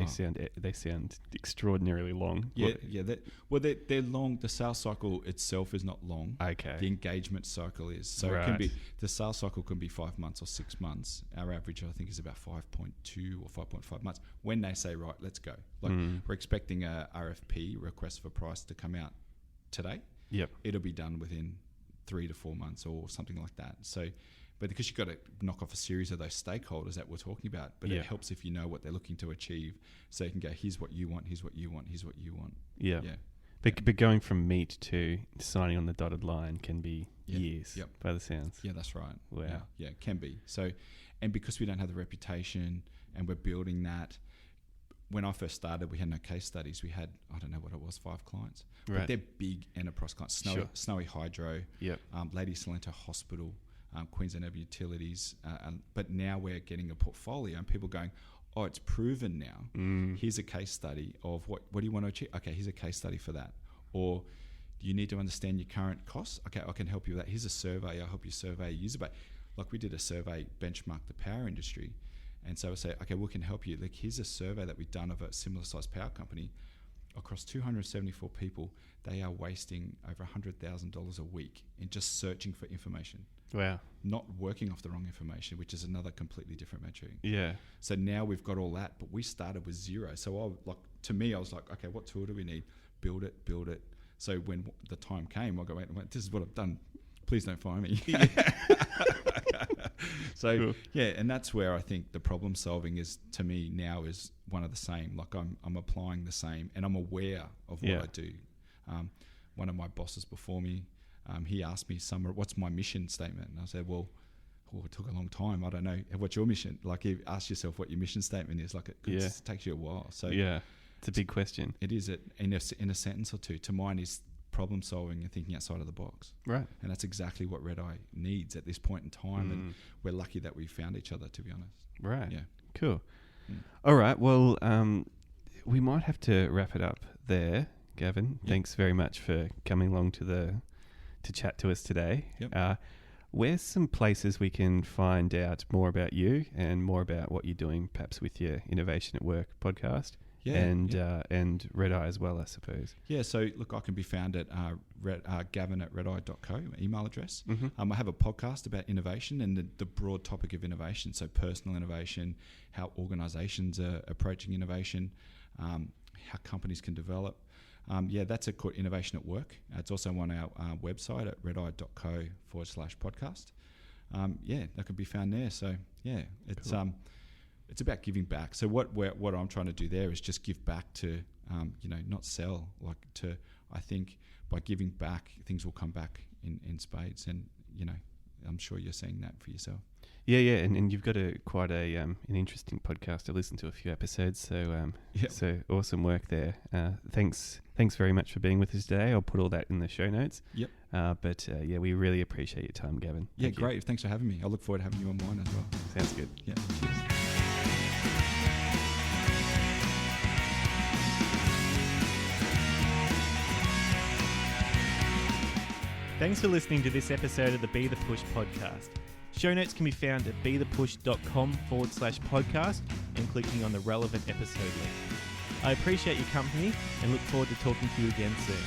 they sound extraordinarily long. Yeah. They're long. The sales cycle itself is not long. Okay. The engagement cycle is. So It can be, the sales cycle can be 5 months or 6 months. Our average, I think, is about 5.2 or 5.5 months. When they say, right, let's go. Like, we're expecting a RFP, request for price, to come out today. Yep. It'll be done within 3 to 4 months or something like that. So, but because you've got to knock off a series of those stakeholders that we're talking about, but it helps if you know what they're looking to achieve, so you can go, here's what you want, here's what you want, here's what you want. Yeah. But going from meet to signing on the dotted line can be years by the sounds. Yeah, that's right. Wow. Yeah, it can be. So, and because we don't have the reputation and we're building that, when I first started, we had no case studies. We had, I don't know what it was, 5 clients. Right. But they're big enterprise clients. Snowy Hydro, Lady Sellin Hospital, Queensland Urban Utilities. But now we're getting a portfolio and people going, oh, it's proven now. Here's a case study of what do you want to achieve? Okay, here's a case study for that. Or do you need to understand your current costs? Okay, I can help you with that. Here's a survey. I'll help you survey a user base. Like we did a survey, benchmark the power industry. And so I say, okay, we can help you. Like, here's a survey that we've done of a similar sized power company. Across 274 people, they are wasting over $100,000 a week in just searching for information. Wow. Not working off the wrong information, which is another completely different metric. Yeah. So now we've got all that, but we started with 0. So to me, I was like, okay, what tool do we need? Build it. So when the time came, I go, wait, this is what I've done. Please don't fire me. So cool. And that's where I think the problem solving is, to me now, is one of the same. Like I'm applying the same, and I'm aware of what I do. One of my bosses before me, he asked me, what's my mission statement? And I said, well, it took a long time. I don't know. What's your mission? Like, you ask yourself what your mission statement is. Like, it takes you a while. So it's a big question. It is in a sentence or two. To mine is problem solving and thinking outside of the box. Right. And that's exactly what Red Eye needs at this point in time. And we're lucky that we found each other, to be honest. Right. Yeah. Cool. All right. Well, we might have to wrap it up there, Gavin. Yep. Thanks very much for coming along to chat to us today. Yep. Where's some places we can find out more about you and more about what you're doing, perhaps with your Innovation at Work podcast? And Red Eye as well, I suppose. Yeah, so look, I can be found at Gavin@redeye.co, email address. I have a podcast about innovation and the broad topic of innovation, so personal innovation, how organisations are approaching innovation, how companies can develop. That's called Innovation at Work. It's also on our website at redeye.co/podcast. That can be found there. So it's cool. It's about giving back. So what I'm trying to do there is just give back to, not sell. I think by giving back, things will come back in spades. And, I'm sure you're seeing that for yourself. Yeah. And you've got quite an interesting podcast. I listened to a few episodes. So, so awesome work there. Thanks very much for being with us today. I'll put all that in the show notes. Yep. We really appreciate your time, Gavin. Thank you. Great. Thanks for having me. I look forward to having you on mine as well. Sounds good. Yeah. Cheers. Thanks for listening to this episode of the Be The Push podcast. Show notes can be found at bethepush.com/podcast and clicking on the relevant episode link. I appreciate your company and look forward to talking to you again soon.